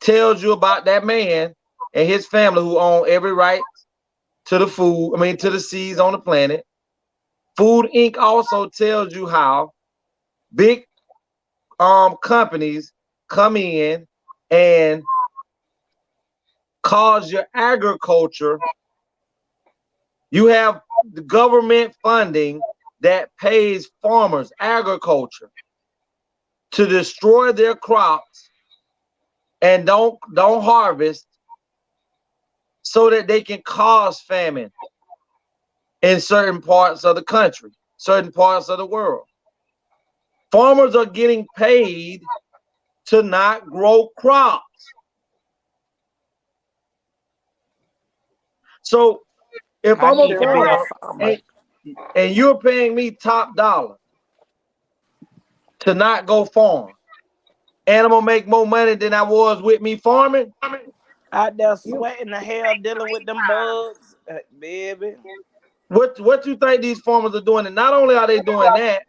S6: tells you about that man and his family who own every right to the food, to the seeds on the planet. Food Inc. also tells you how big companies come in and cause your agriculture. You have the government funding that pays farmers, agriculture, to destroy their crops and don't harvest so that they can cause famine in certain parts of the country, certain parts of the world. Farmers are getting paid to not grow crops. So if I'm a farmer and you're paying me top dollar to not go farm, and I'm gonna make more money than I was with me farming,
S5: out there sweating the hell, dealing with them bugs, baby.
S6: What you think these farmers are doing? And not only are they doing that,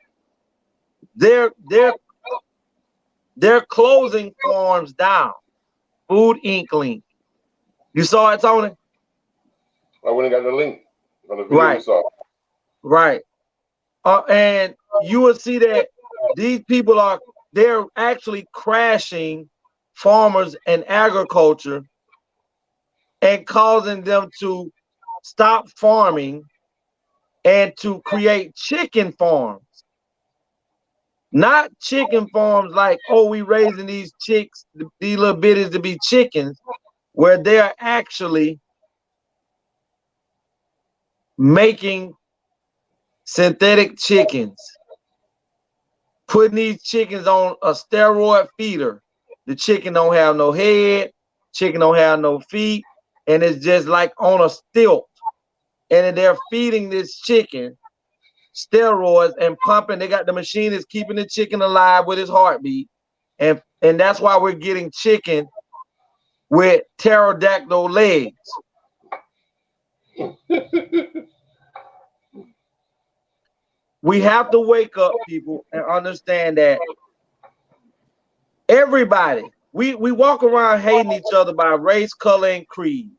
S6: they're closing farms down. Food Inc. link. You saw it, Tony?
S4: I went and got the link from the video
S6: right.
S4: we saw.
S6: Right. And you will see that these people they're actually crashing farmers and agriculture and causing them to stop farming and to create chicken farms. Not chicken farms like, oh, we raising these chicks, these little bitties to be chickens, where they're actually making synthetic chickens, putting these chickens on a steroid feeder. The chicken don't have no head, chicken don't have no feet, and it's just like on a stilt. And they're feeding this chicken steroids and pumping. They got the machine that's keeping the chicken alive with his heartbeat. And that's why we're getting chicken with pterodactyl legs. We have to wake up, people, and understand that everybody, we walk around hating each other by race, color, and creed.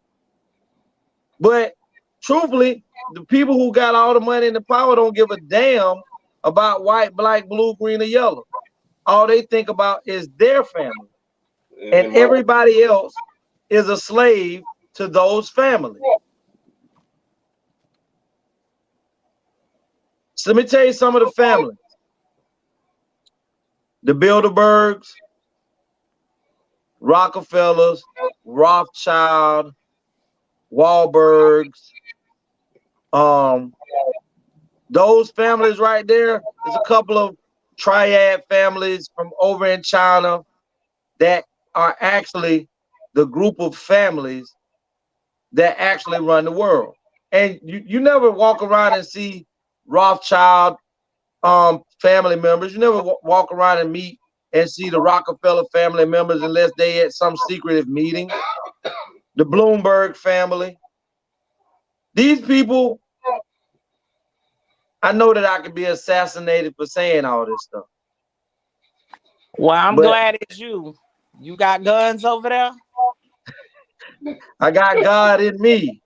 S6: But truthfully, the people who got all the money and the power don't give a damn about white, black, blue, green, or yellow. All they think about is their family. And everybody else is a slave to those families. So let me tell you some of the families. The Bilderbergs, Rockefellers, Rothschild, Wahlbergs, those families right there. There's a couple of triad families from over in China that are actually the group of families that actually run the world. and you never walk around and see Rothschild family members. You never walk around and meet and see the Rockefeller family members unless they at some secretive meeting. The Bloomberg family. These people, I know that I could be assassinated for saying all this stuff.
S5: Well, I'm glad it's you. You got guns over there?
S6: I got God in me.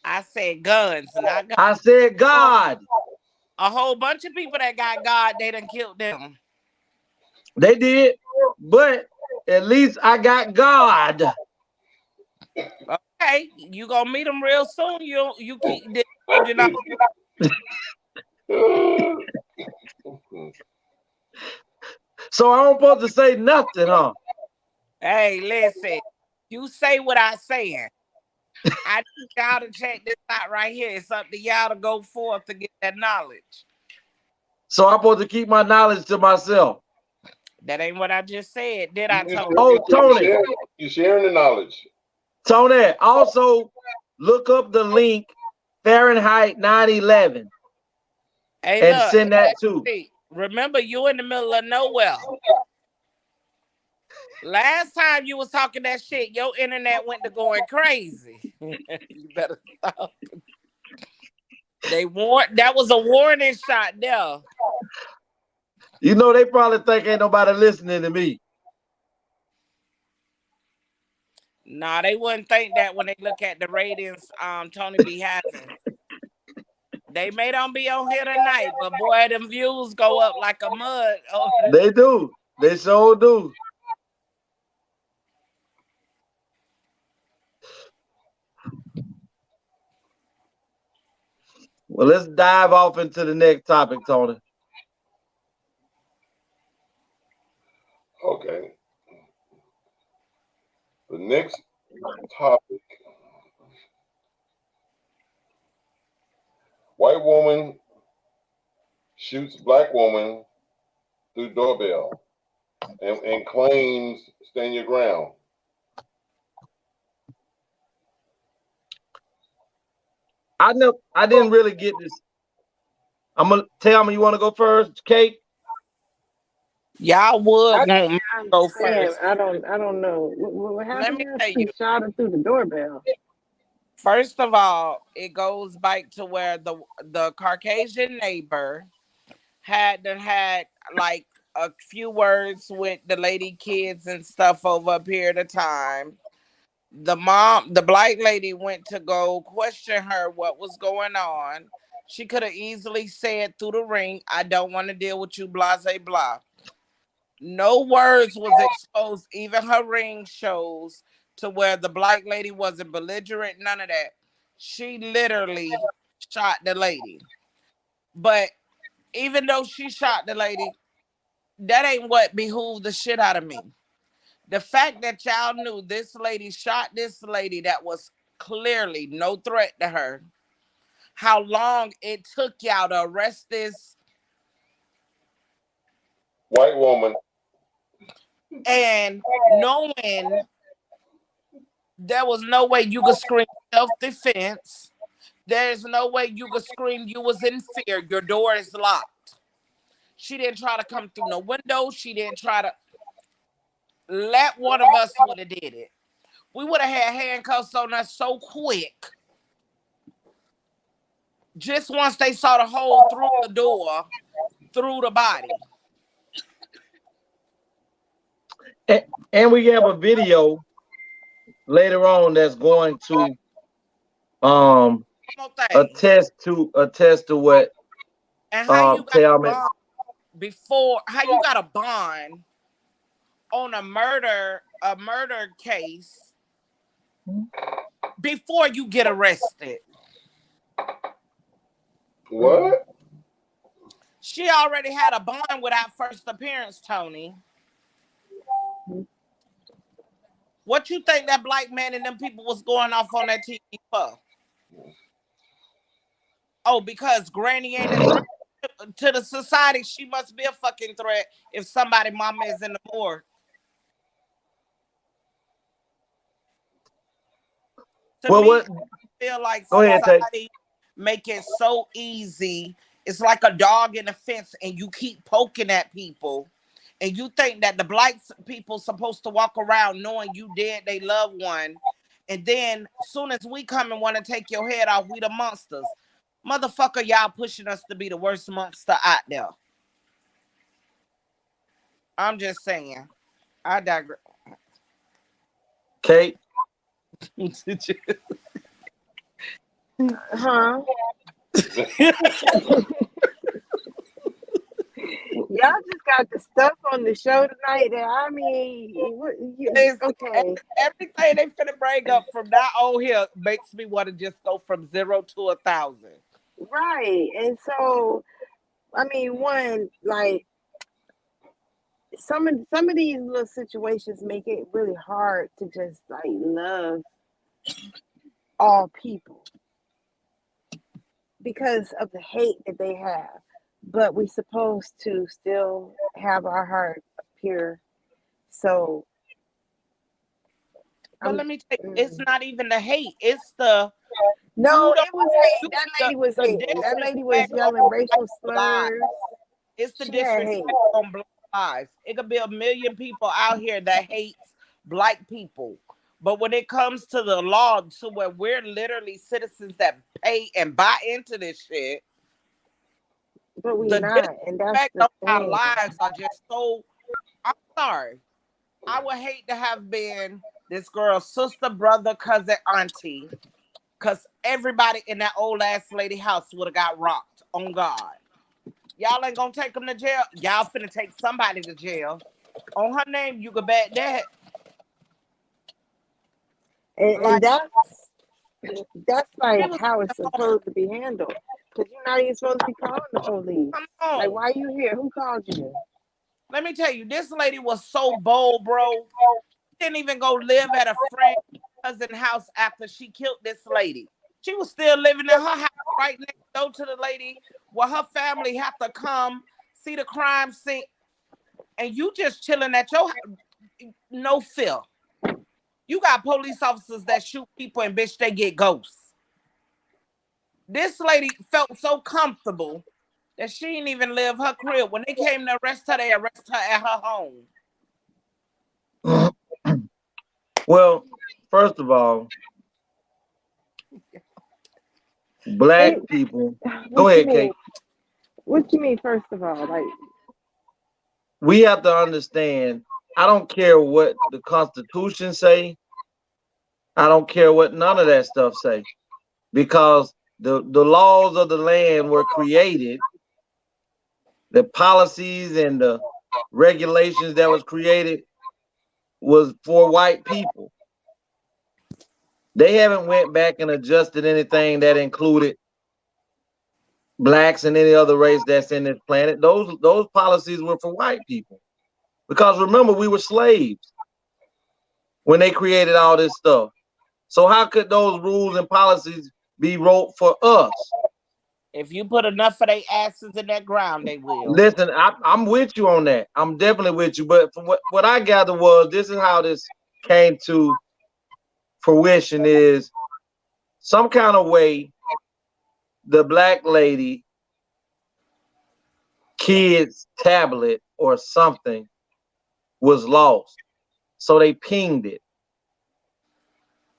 S5: I said guns, not God.
S6: I said God.
S5: A whole bunch of people that got God, they done killed them.
S6: They did, but at least I got God.
S5: Okay, you gonna meet them real soon. You keep holding up.
S6: So I'm supposed to say nothing, huh?
S5: Hey, listen, you say what I saying. I need y'all to check this out right here. It's up to y'all to go forth to get that knowledge.
S6: So I'm supposed to keep my knowledge to myself.
S5: That ain't what I just said, did I, Tony?
S6: Oh, Tony.
S4: You're sharing the knowledge.
S6: Tony, also look up the link Fahrenheit 9/11 and send that too.
S5: Remember, you in the middle of nowhere. Last time you was talking that shit, your internet went to going crazy. You better stop. That was a warning shot there.
S6: You know, they probably think ain't nobody listening to me.
S5: Nah, they wouldn't think that when they look at the ratings Tony be having. They may not be on here tonight, but boy, them views go up like a mud.
S6: They do. They sure do. Well, let's dive off into the next topic, Tony.
S4: Okay. The next topic. White woman shoots black woman through doorbell and claims stand your ground.
S6: I didn't really get this. I'm gonna tell me, you want to go first, Kate?
S5: Y'all would go first.
S7: I don't know. What happened?
S5: Let me tell you.
S7: Shot her through the doorbell.
S5: First of all, it goes back to where the Caucasian neighbor had like a few words with the lady kids and stuff over a period of time. The black lady went to go question her what was going on. She could have easily said through the ring, I don't want to deal with you, blah, blah, blah. No words was exposed. Even her ring shows to where the black lady wasn't belligerent, none of that. She literally shot the lady. But even though she shot the lady, that ain't what behooved the shit out of me. The fact that y'all knew this lady shot this lady that was clearly no threat to her. How long it took y'all to arrest this
S4: white woman.
S5: And knowing there was no way you could scream self-defense. There's no way you could scream you was in fear. Your door is locked. She didn't try to come through no window. She didn't try to let one of us would have did it. We would have had handcuffs on us so quick. Just once they saw the hole through the door, through the body.
S6: And we have a video later on that's going to attest to what
S5: and how you
S6: got
S5: bond before, how you got a bond on a murder case before you get arrested.
S4: What?
S5: She already had a bond with our first appearance, Tony. What you think that black man and them people was going off on that TV for? Oh, because Granny ain't a threat to the society. She must be a fucking threat if somebody mama is in the morgue.
S6: Well,
S5: feel like
S6: Go ahead, Tate.
S5: society make it so easy. It's like a dog in a fence, and you keep poking at people, and you think that the black people supposed to walk around knowing you dead they loved one, and then soon as we come and want to take your head off, we the monsters. Motherfucker, y'all pushing us to be the worst monster out there. I'm just saying. I digress.
S6: Kate?
S7: Huh? Y'all just got the stuff on the show tonight that I mean, okay.
S5: Everything they finna bring up from now on here makes me want to just go from 0 to 1,000.
S7: Right. And so, I mean, one, like, some of these little situations make it really hard to just like love all people because of the hate that they have. But we're supposed to still have our heart pure. So,
S5: but let me tell you, it's not even the hate. It's the
S7: no, it was hate. That lady was hating. That lady was yelling racial slurs.
S5: It's the disrespect on black lives. It could be a million people out here that hates black people. But when it comes to the law, to where we're literally citizens that pay and buy into this shit,
S7: but we're not, and that's the thing.
S5: Our lives are just so. I'm sorry. I would hate to have been this girl's sister, brother, cousin, auntie, because everybody in that old ass lady house would have got rocked. On God, y'all ain't gonna take them to jail. Y'all finna take somebody to jail. On her name, you could bet that.
S7: And that's like how it's supposed to be handled. Because you're not even supposed to be calling the police. Like, why are you here? Who called you?
S5: Let me tell you, this lady was so bold, bro. She didn't even go live at a friend's cousin's house after she killed this lady. She was still living in her house right next door to the lady where her family have to come see the crime scene. And you just chilling at your house, no fear. You got police officers that shoot people and bitch, they get ghosts. This lady felt so comfortable that she didn't even leave her crib. When they came to arrest her, they arrested her at her home.
S6: Well, first of all, black people. Go ahead, Kate.
S7: What you mean, first of all? Like,
S6: we have to understand, I don't care what the Constitution say. I don't care what none of that stuff say. Because the laws of the land were created, the policies and the regulations that was created was for white people. They haven't went back and adjusted anything that included blacks and any other race that's in this planet. Those policies were for white people. Because remember, we were slaves when they created all this stuff. So how could those rules and policies be wrote for us?
S5: If you put enough of their asses in that ground, they will.
S6: Listen, I'm with you on that. I'm definitely with you. But from what I gathered was, this is how this came to fruition, is some kind of way the black lady kid's tablet or something was lost. So they pinged it.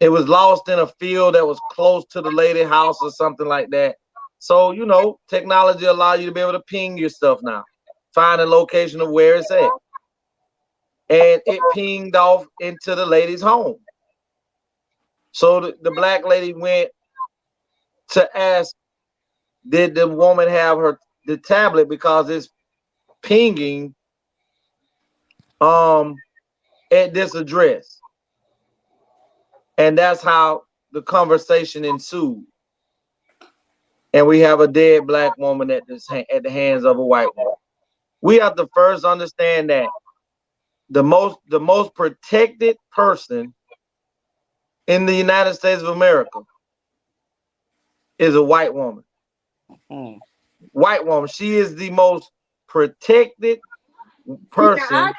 S6: It was lost in a field that was close to the lady house or something like that. So, you know, technology allows you to be able to ping your stuff now. Find a location of where it's at. And it pinged off into the lady's home. So the black lady went to ask, did the woman have the tablet, because it's pinging at this address. And that's how the conversation ensued. And we have a dead black woman at the hands of a white woman. We have to first understand that the most protected person in the United States of America is a white woman. White woman. She is the most protected person.
S7: See, I didn't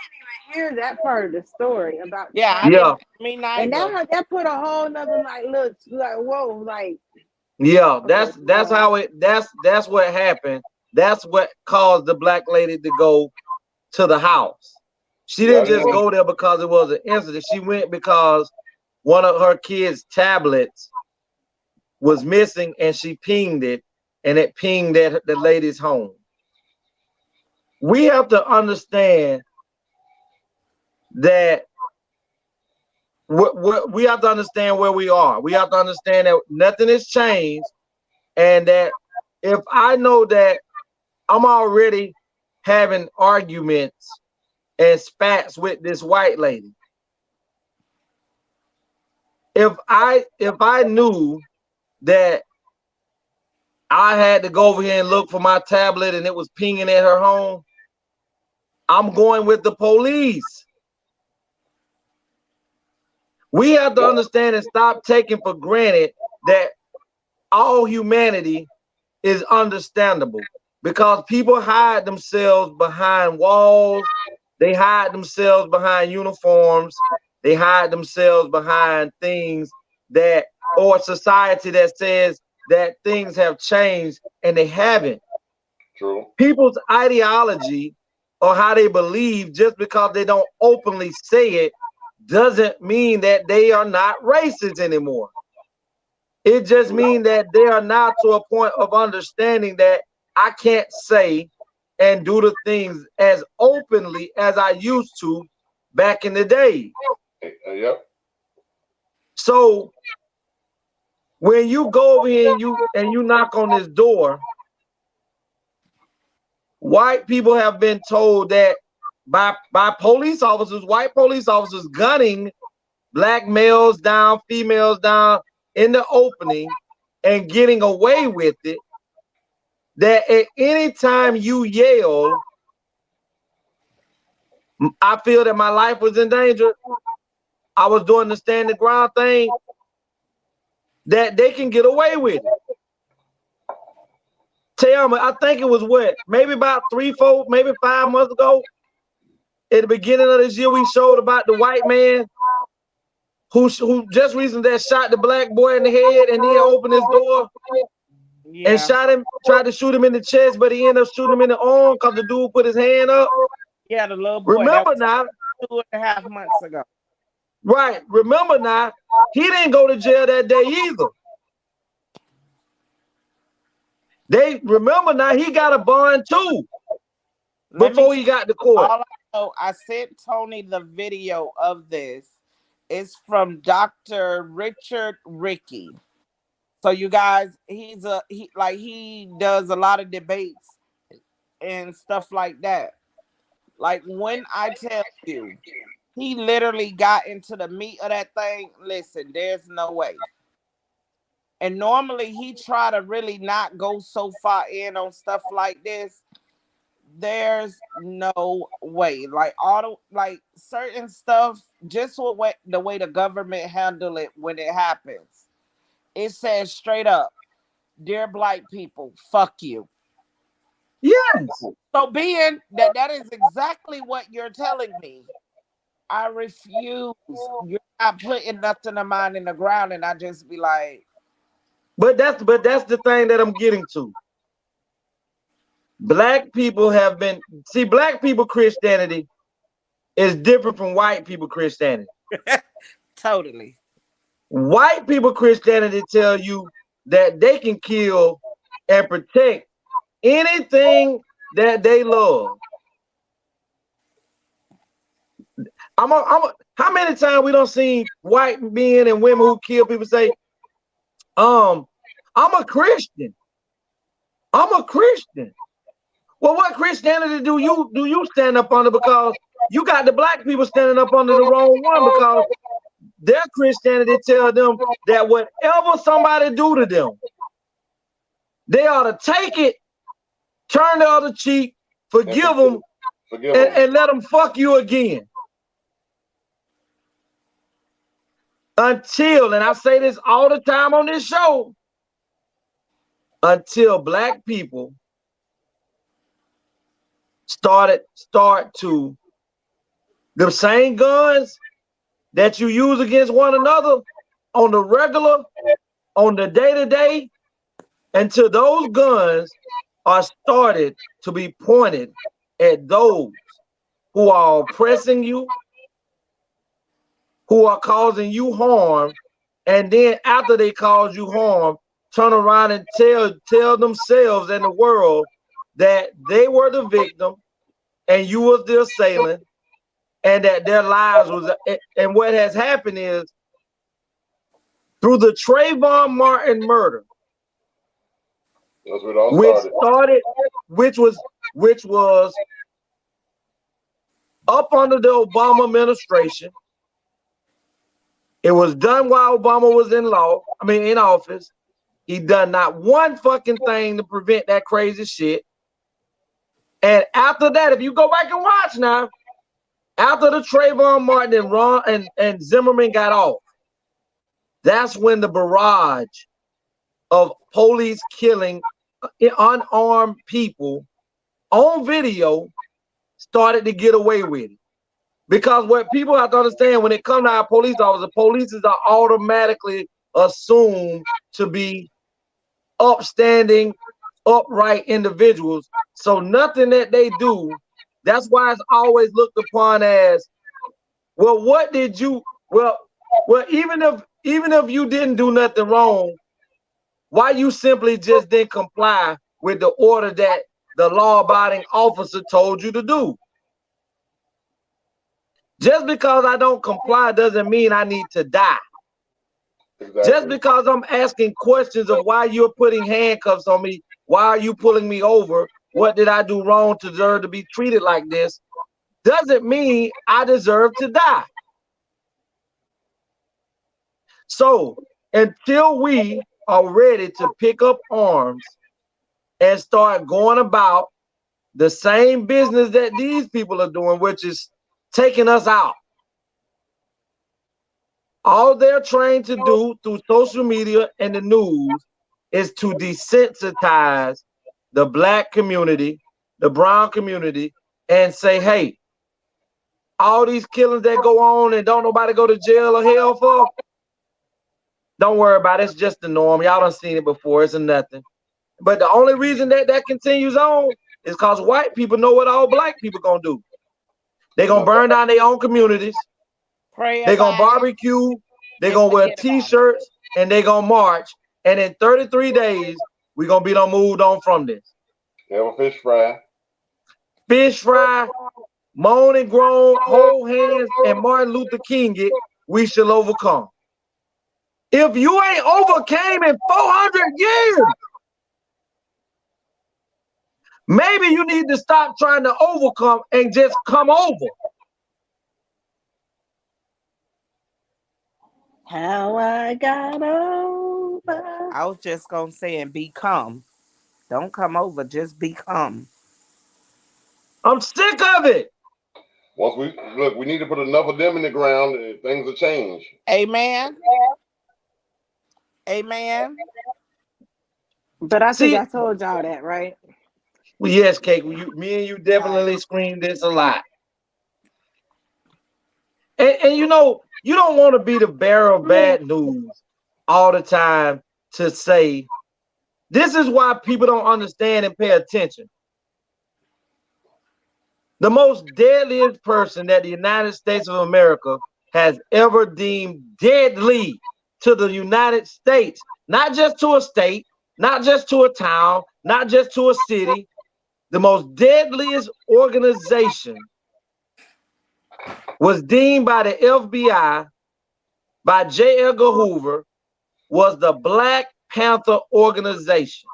S7: even hear that part of the story about.
S5: Me neither.
S7: And that put a whole nother look like whoa, like.
S6: Yeah, that's what happened. That's what caused the black lady to go to the house. She didn't just go there because it was an incident. She went because one of her kids' tablets was missing, and she pinged it, and it pinged at the lady's home. We have to understand that we have to understand where we are. We have to understand that nothing has changed, and that if I know that I'm already having arguments and spats with this white lady, if I knew that I had to go over here and look for my tablet and it was pinging at her home, I'm going with the police. We have to understand and stop taking for granted that all humanity is understandable, because people hide themselves behind walls. They hide themselves behind uniforms. They hide themselves behind things that, or society that says that things have changed, and they haven't.
S4: True.
S6: People's ideology or how they believe, just because they don't openly say it, doesn't mean that they are not racist anymore. It just means that they are now to a point of understanding that I can't say and do the things as openly as I used to back in the day.
S4: Yep.
S6: So when you go over here and you knock on this door, white people have been told that by police officers, white police officers gunning black males down, females down in the opening and getting away with it, that at any time you yell, I feel that my life was in danger, I was doing the stand the ground thing, that they can get away with it. Tell me, I think it was maybe about 3, 4, maybe 5 months ago, at the beginning of this year, we showed about the white man who just recently that shot the black boy in the head and then opened his door and shot him, tried to shoot him in the chest, but he ended up shooting him in the arm because the dude put his hand up.
S5: Yeah, the little boy.
S6: Remember now?
S5: 2.5 months ago.
S6: Right. Remember now, he didn't go to jail that day either. Remember now, he got a bond too before he got to court.
S5: All I know, I sent Tony the video of this. It's from Dr. Richard Rickey. So you guys, he does a lot of debates and stuff like that. Like when I tell you, he literally got into the meat of that thing. Listen, there's no way. And normally he try to really not go so far in on stuff like this. There's no way. Like certain stuff, just the way the government handle it when it happens. It says straight up, dear black people, fuck you.
S6: Yes.
S5: So being that is exactly what you're telling me, I refuse. You're not putting nothing of mine in the ground, and I just be like.
S6: But that's the thing that I'm getting to. Black people have been, black people Christianity is different from white people Christianity.
S5: Totally.
S6: White people Christianity tell you that they can kill and protect anything that they love. How many times we don't see white men and women who kill people say, I'm a Christian. I'm a Christian. Well, what Christianity do you stand up under? Because you got the black people standing up under the wrong one, because their Christianity tell them that whatever somebody do to them, they ought to take it, turn the other cheek, forgive them, and let them fuck you again. Until, and I say this all the time on this show, until black people start to the same guns that you use against one another on the regular, on the day-to-day, until those guns are started to be pointed at those who are oppressing you, who are causing you harm, and then after they cause you harm, turn around and tell themselves and the world that they were the victim and you was the assailant, and that their lives was. And what has happened is, through the Trayvon Martin murder,
S4: that's where it all started.
S6: which was up under the Obama administration. It was done while Obama was in office. He done not one fucking thing to prevent that crazy shit. And after that, if you go back and watch now, after the Trayvon Martin and Ron and Zimmerman got off, that's when the barrage of police killing unarmed people on video started to get away with it. Because what people have to understand, when it comes to our police officers, police are automatically assumed to be upstanding, upright individuals. So nothing that they do, that's why it's always looked upon as, well, what did you, well, even if you didn't do nothing wrong, why you simply just didn't comply with the order that the law-abiding officer told you to do? Just because I don't comply doesn't mean I need to die.
S4: Exactly.
S6: Just because I'm asking questions of why you're putting handcuffs on me, why are you pulling me over, what did I do wrong to deserve to be treated like this, doesn't mean I deserve to die. So until we are ready to pick up arms and start going about the same business that these people are doing, which is taking us out. All they're trained to do through social media and the news is to desensitize the Black community, the brown community, and say, hey, all these killings that go on and don't nobody go to jail or hell for, don't worry about it. It's just the norm. Y'all done seen it before. It's a nothing. But the only reason that continues on is because white people know what all Black people gonna do. They're gonna burn down their own communities. They're gonna barbecue. They're gonna wear t-shirts and they're gonna march. And in 33 days, we're gonna be moved on from this.
S4: Have a fish fry.
S6: Fish fry, moan and groan, hold hands, and Martin Luther King it, we shall overcome. If you ain't overcame in 400 years, maybe you need to stop trying to overcome and just come over.
S7: How I got over.
S5: I was just gonna say, and become. Don't come over, just become.
S6: I'm sick of it.
S4: Once we need to put enough of them in the ground, things will change.
S5: Amen. Amen.
S7: But I think I told y'all that, right?
S6: Well, yes, Kate. Me and you definitely screamed this a lot. And you know, you don't want to be the bearer of bad news all the time to say, this is why people don't understand and pay attention. The most deadliest person that the United States of America has ever deemed deadly to the United States, not just to a state, not just to a town, not just to a city, the most deadliest organization was deemed by the FBI, by J. Edgar Hoover, was the Black Panther organization.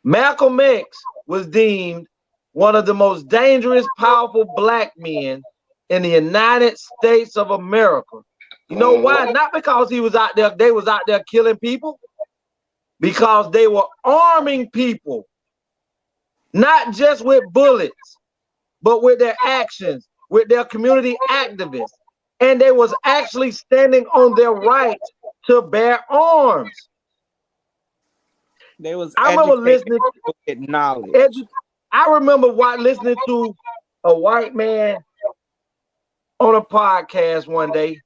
S6: Malcolm X was deemed one of the most dangerous, powerful Black men in the United States of America. You know why? Not because he was out there, they was out there killing people, because they were arming people, not just with bullets, but with their actions, with their community activists. And they was actually standing on their right to bear arms.
S5: They was
S6: I remember listening
S5: with knowledge.
S6: I remember listening to a white man on a podcast one day,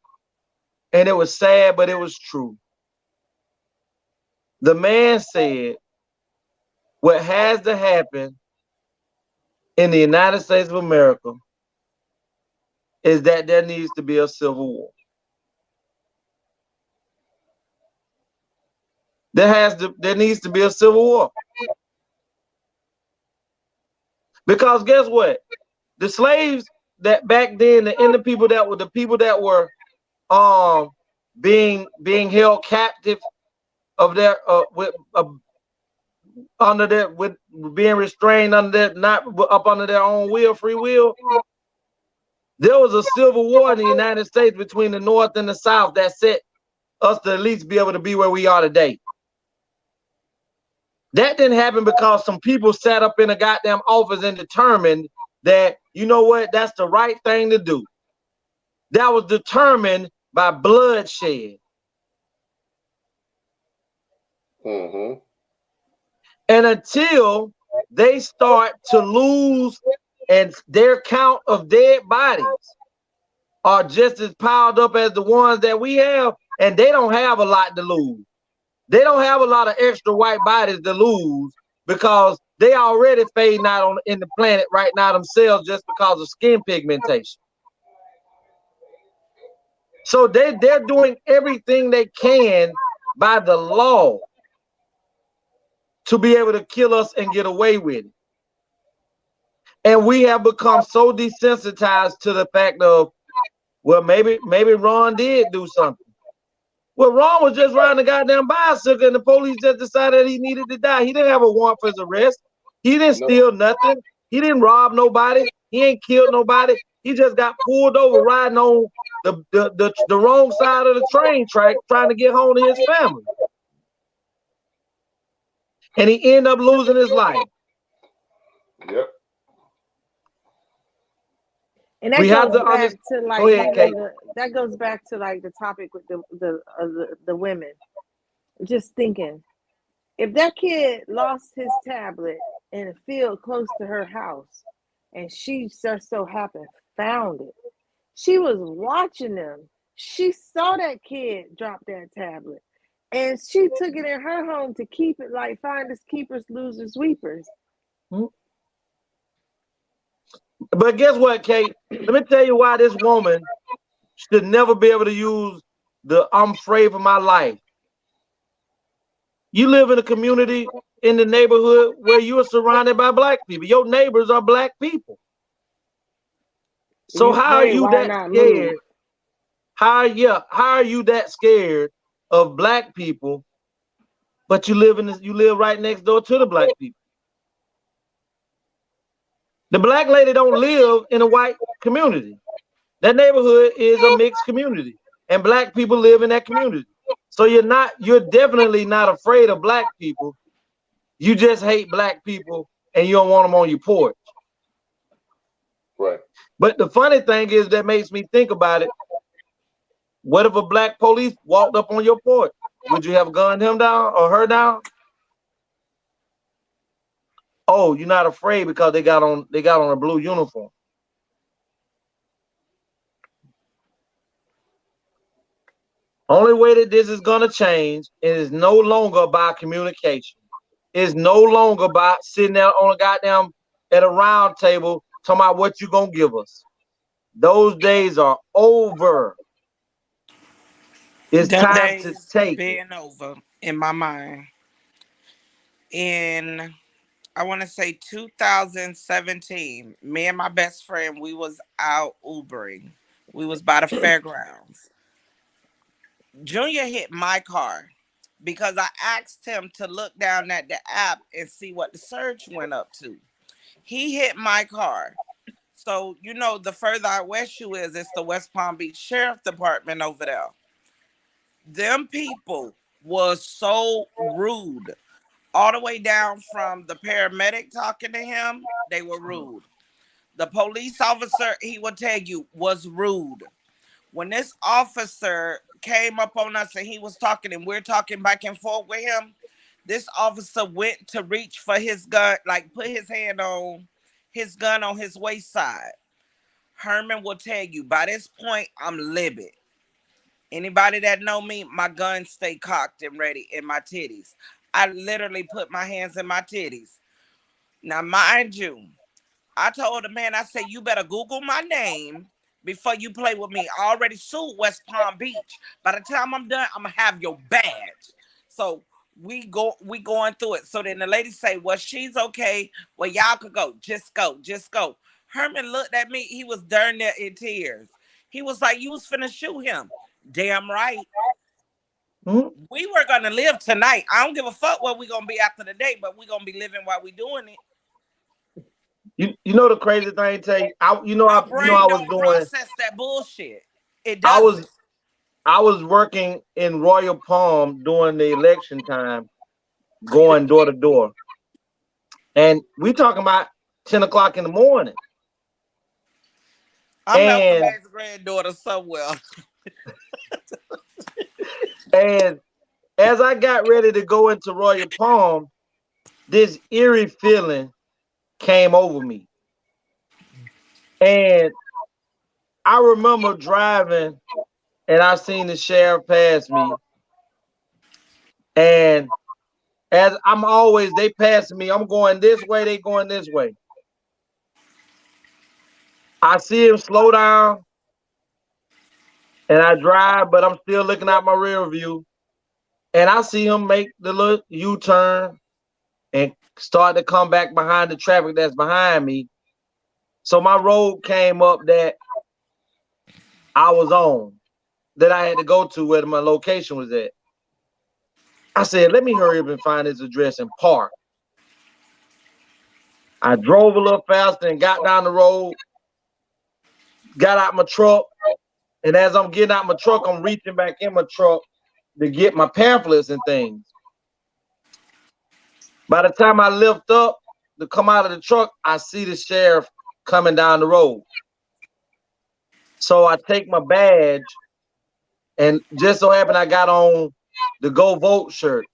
S6: and it was sad, but it was true. The man said, what has to happen in the United States of America is that there needs to be a civil war. There needs to be a civil war. Because guess what? The slaves that back then, the people that were being held captive of their under their with being restrained under their not up under their own will, free will. There was a civil war in the United States between the North and the South that set us to at least be able to be where we are today. That didn't happen because some people sat up in a goddamn office and determined that, you know what, that's the right thing to do. That was determined by bloodshed.
S4: Mm-hmm.
S6: And until they start to lose, and their count of dead bodies are just as piled up as the ones that we have, and they don't have a lot to lose. They don't have a lot of extra white bodies to lose because they already fading out in the planet right now themselves just because of skin pigmentation. So they're doing everything they can by the law to be able to kill us and get away with it. And we have become so desensitized to the fact of, well, maybe Ron did do something. Well, Ron was just riding a goddamn bicycle and the police just decided he needed to die. He didn't have a warrant for his arrest. He didn't steal nothing. He didn't rob nobody. He ain't killed nobody. He just got pulled over riding on the wrong side of the train track trying to get home to his family. And he ended up losing his life.
S4: Yep.
S7: And that goes back to like that goes back to like the topic with the women. Just thinking, if that kid lost his tablet in a field close to her house, and she just so happened found it, she was watching them. She saw that kid drop that tablet, and she took it in her home to keep it like finders keepers, losers sweepers.
S6: Mm-hmm. But guess what, Kate? Let me tell you why this woman should never be able to use the "I'm afraid for my life." You live in a community in the neighborhood where you are surrounded by black people. Your neighbors are black people. So how are you that scared? How are you that scared of black people? But you live right next door to the black people. The black lady don't live in a white community. That neighborhood is a mixed community, and black people live in that community. So you're definitely not afraid of black people. You just hate black people and you don't want them on your porch.
S4: Right.
S6: But the funny thing is that makes me think about it. What if a black police walked up on your porch? Would you have gunned him down or her down? Oh, you're not afraid because they got on a blue uniform. Only way that this is gonna change is no longer about communication. It's no longer about sitting there on a goddamn at a round table talking about what you gonna give us. Those days are over. It's time to take
S5: being over in my mind. In I want to say 2017, me and my best friend, we was out Ubering. We was by the fairgrounds. Junior hit my car because I asked him to look down at the app and see what the search went up to. He hit my car. So, the further out west you is, it's the West Palm Beach Sheriff Department over there. Them people was so rude. All the way down from the paramedic talking to him, they were rude. The police officer, he would tell you, was rude. When this officer came up on us and he was talking and we're talking back and forth with him, This officer went to reach for his gun, like put his hand on his gun on his waist side. Herman will tell you, by this point, I'm livid. Anybody that know me, my gun stay cocked and ready in my titties. I literally put my hands in my titties. Now, mind you, I told the man, I said, you better Google my name before you play with me. I already sued West Palm Beach. By the time I'm done, I'm gonna have your badge. So we going through it. So then the lady say, well, she's okay. Well, y'all could go. Just go. Just go. Herman looked at me. He was darn near in tears. He was like, you was finna shoot him. Damn right.
S6: Mm-hmm.
S5: We were gonna live tonight. I don't give a fuck where we gonna be after the day, but we gonna be living while we doing it.
S6: You know the crazy thing, Tay. I was
S5: don't
S6: doing.
S5: Process that bullshit. It doesn't.
S6: I was working in Royal Palm during the election time, going door to door, and we talking about 10 o'clock in the morning.
S5: I'm Malcolm's granddaughter somewhere.
S6: And as I got ready to go into Royal Palm, this eerie feeling came over me. And I remember driving and I seen the sheriff pass me. And as they passing me, I'm going this way, they going this way. I see him slow down and I drive, but I'm still looking out my rear view. And I see him make the little U-turn and start to come back behind the traffic that's behind me. So my road came up that I was on, that I had to go to where my location was at. I said, let me hurry up and find his address and park. I drove a little faster and got down the road, got out my truck. And as I'm getting out my truck, I'm reaching back in my truck to get my pamphlets and things. By the time I lift up to come out of the truck, I see the sheriff coming down the road. So I take my badge, and just so happened I got on the Go Vote shirt.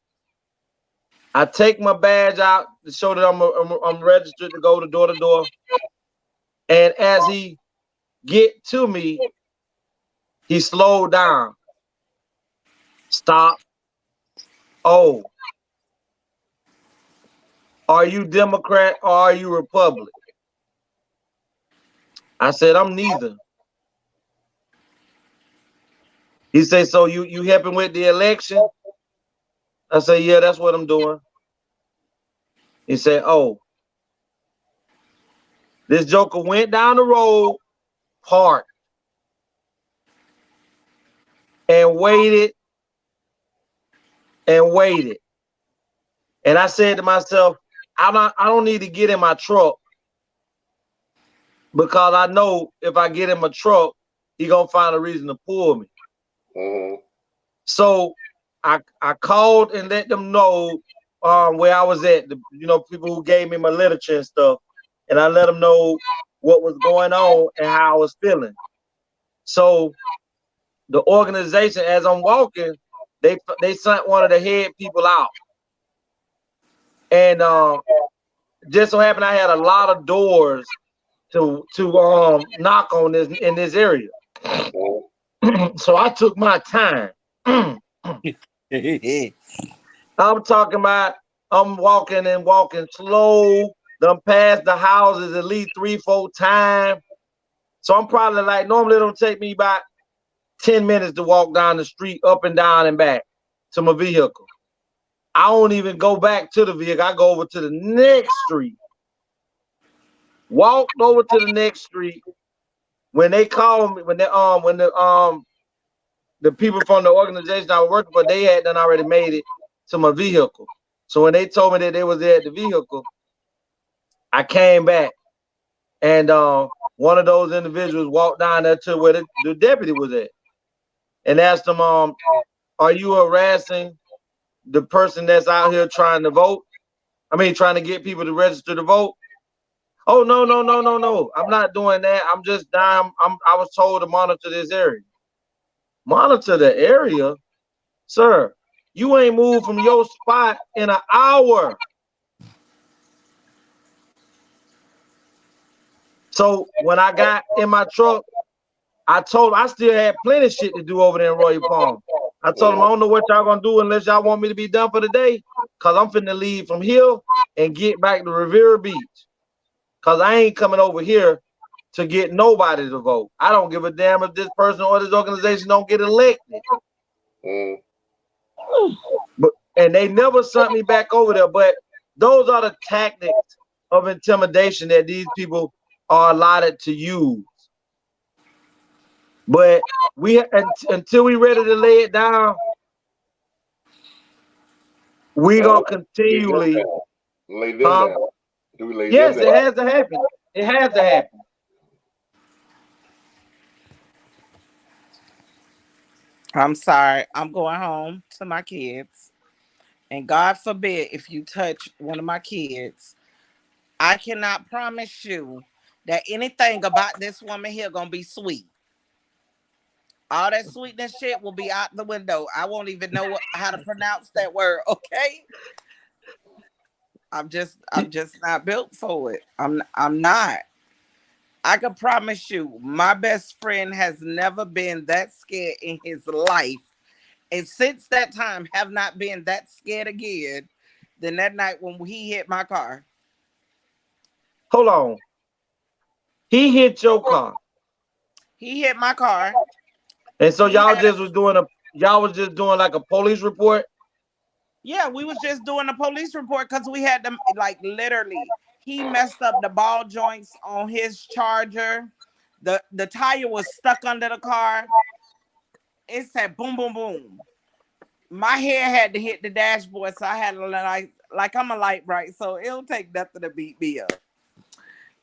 S6: I take my badge out to show that I'm registered to go to door. And as he get to me, he slowed down. Stop. Oh. Are you Democrat or are you Republican? I said, I'm neither. He said, so you helping with the election? I said, yeah, that's what I'm doing. He said, oh. This joker went down the road, parked, and waited and waited. And I said to myself, I don't need to get in my truck, because I know if I get in my truck, he gonna find a reason to pull me.
S4: Mm-hmm.
S6: So I called and let them know where I was at, people who gave me my literature and stuff, and I let them know what was going on and how I was feeling. So the organization, as I'm walking, they sent one of the head people out. And just so happened I had a lot of doors to knock on in this area. So I took my time. I'm talking about I'm walking slow. Done past the houses at least 3-4 times. So I'm probably like, normally it'll take me about 10 minutes to walk down the street, up and down and back to my vehicle. I don't even go back to the vehicle. I go over to the next street. Walked over to the next street. When they called me, when the people from the organization I was working for, they had done already made it to my vehicle. So when they told me that they was there at the vehicle, I came back, and one of those individuals walked down there to where the deputy was at, and asked him, "Are you harassing the person that's out here trying to vote? I mean, trying to get people to register to vote?" "Oh, no. I'm not doing that. I'm just down. I was told to monitor this area." "Monitor the area, sir? You ain't moved from your spot in an hour. So when I got in my truck, I told him I still had plenty of shit to do over there in Royal Palm. I told him I don't know what y'all gonna do unless y'all want me to be done for the day, cause I'm finna leave from here and get back to Riviera Beach. Cause I ain't coming over here to get nobody to vote. I don't give a damn if this person or this organization don't get elected. But and they never sent me back over there. But those are the tactics of intimidation that these people are allotted to use. But until we ready to lay it down, we gonna continually
S4: lay them down. Do we lay
S6: yes,
S4: them down?
S6: it has to happen. It has to happen.
S5: I'm sorry. I'm going home to my kids. And God forbid if you touch one of my kids, I cannot promise you that anything about this woman here gonna be sweet. All that sweetness shit will be out the window. I won't even know how to pronounce that word, okay? I'm just not built for it. I'm not. I can promise you, my best friend has never been that scared in his life. And since that time, have not been that scared again than that night when he hit my car.
S6: Hold on. He hit your car.
S5: He hit my car.
S6: And so y'all was just doing like a police report?
S5: Yeah, we was just doing a police report because we had them, like, literally. He messed up the ball joints on his Charger. The tire was stuck under the car. It said boom, boom, boom. My hair had to hit the dashboard, so I had to like I'm a light bright, so it'll take nothing to beat me up.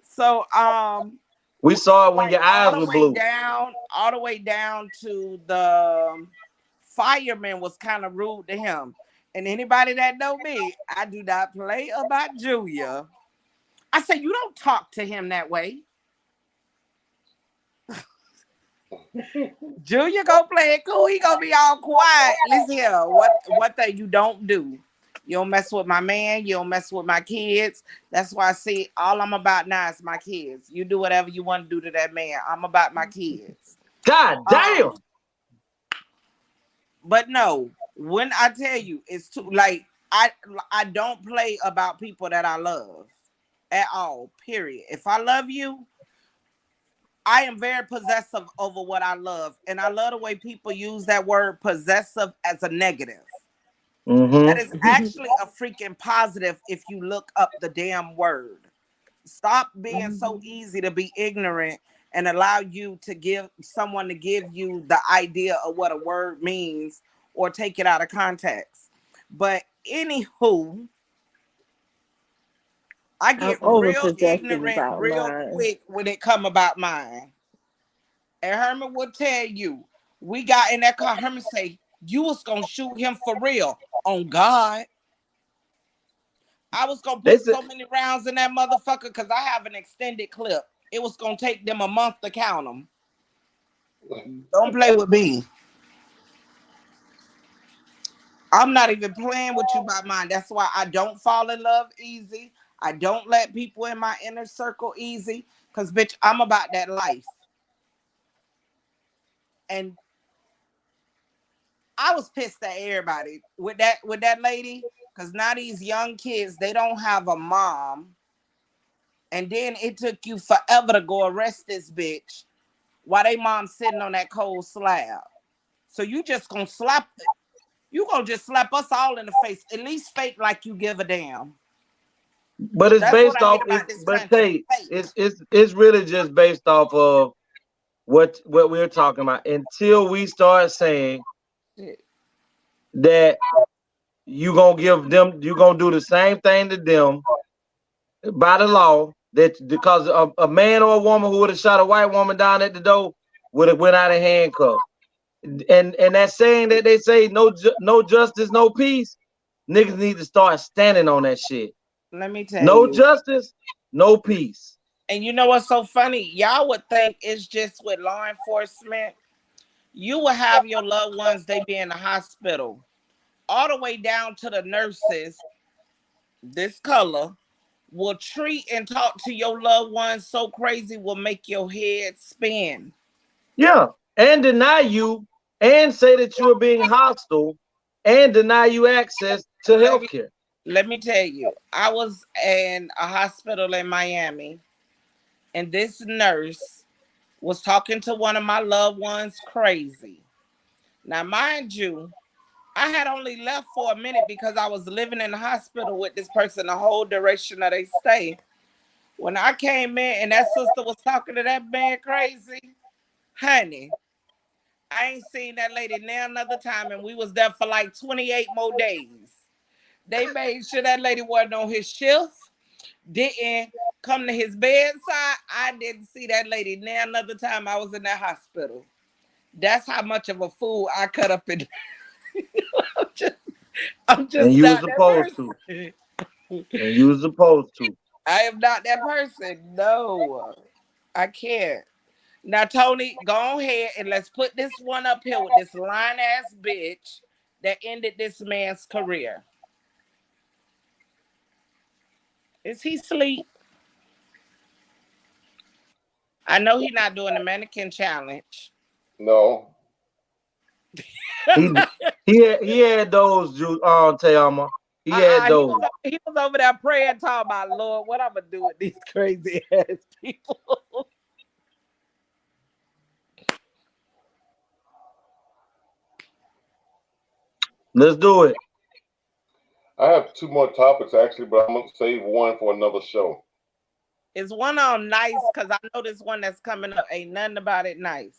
S5: So
S6: we saw it when your eyes were blue.
S5: All the way down to the fireman was kind of rude to him. And anybody that know me, I do not play about Julia. I said, you don't talk to him that way. Julia gonna play it cool. He gonna be all quiet. Listen here, what thing you don't do? You don't mess with my man. You don't mess with my kids. That's why I see all I'm about now is my kids. You do whatever you want to do to that man. I'm about my kids.
S6: God damn.
S5: But no, when I tell you, it's too like I don't play about people that I love at all. Period. If I love you, I am very possessive over what I love. And I love the way people use that word possessive as a negative.
S6: Mm-hmm.
S5: That is actually a freaking positive if you look up the damn word. Stop being so easy to be ignorant and allow you to give someone to give you the idea of what a word means or take it out of context. But anywho, I get real ignorant real quick when it come about mine. And Herman will tell you, we got in that car. Herman say, you was going to shoot him for real. On God. I was going to put so many rounds in that motherfucker because I have an extended clip. It was going to take them a month to count them. Don't play with me. I'm not even playing with you by mine. That's why I don't fall in love easy. I don't let people in my inner circle easy. Because, bitch, I'm about that life. And I was pissed at everybody with that lady. Because now these young kids, they don't have a mom. And then it took you forever to go arrest this bitch while they mom sitting on that cold slab. So you just gonna slap it. You gonna just slap us all in the face. At least fake like you give a damn.
S6: But it's based off. It's really just based off of what we're talking about. Until we start saying that you gonna give them, you gonna do the same thing to them by the law. That because a man or a woman who would have shot a white woman down at the door would have went out of handcuffs. And that saying that they say no justice, no peace, niggas need to start standing on that shit.
S5: Let me tell you.
S6: No justice, no peace.
S5: And you know what's so funny? Y'all would think it's just with law enforcement. You will have your loved ones, they be in the hospital. all the way down to the nurses, this color will treat and talk to your loved ones so crazy will make your head spin.
S6: Yeah, and deny you and say that you are being hostile and deny you access to healthcare.
S5: Let me tell you, I was in a hospital in Miami, and this nurse was talking to one of my loved ones crazy. Now, mind you, I had only left for a minute because I was living in the hospital with this person the whole duration of their stay. When I came in and that sister was talking to that man crazy, honey, I ain't seen that lady now another time, and we was there for like 28 more days. They made sure that lady wasn't on his shift, didn't come to his bedside. I didn't see that lady now another time I was in that hospital. That's how much of a fool I cut up in. I'm just
S6: and you was
S5: not that
S6: supposed
S5: person.
S6: to. And you was supposed to.
S5: I am not that person. No, I can't. Now, Tony, go ahead and let's put this one up here with this lying ass bitch that ended this man's career. Is he asleep? I know he's not doing the mannequin challenge.
S4: No.
S6: he had those, Tayama. He had those.
S5: He was over there praying, talking about, Lord, what I'm gonna do with these crazy ass people.
S6: Let's do it.
S4: I have two more topics actually, but I'm gonna save one for another show.
S5: Is one on nice? Because I know this one that's coming up ain't nothing about it nice.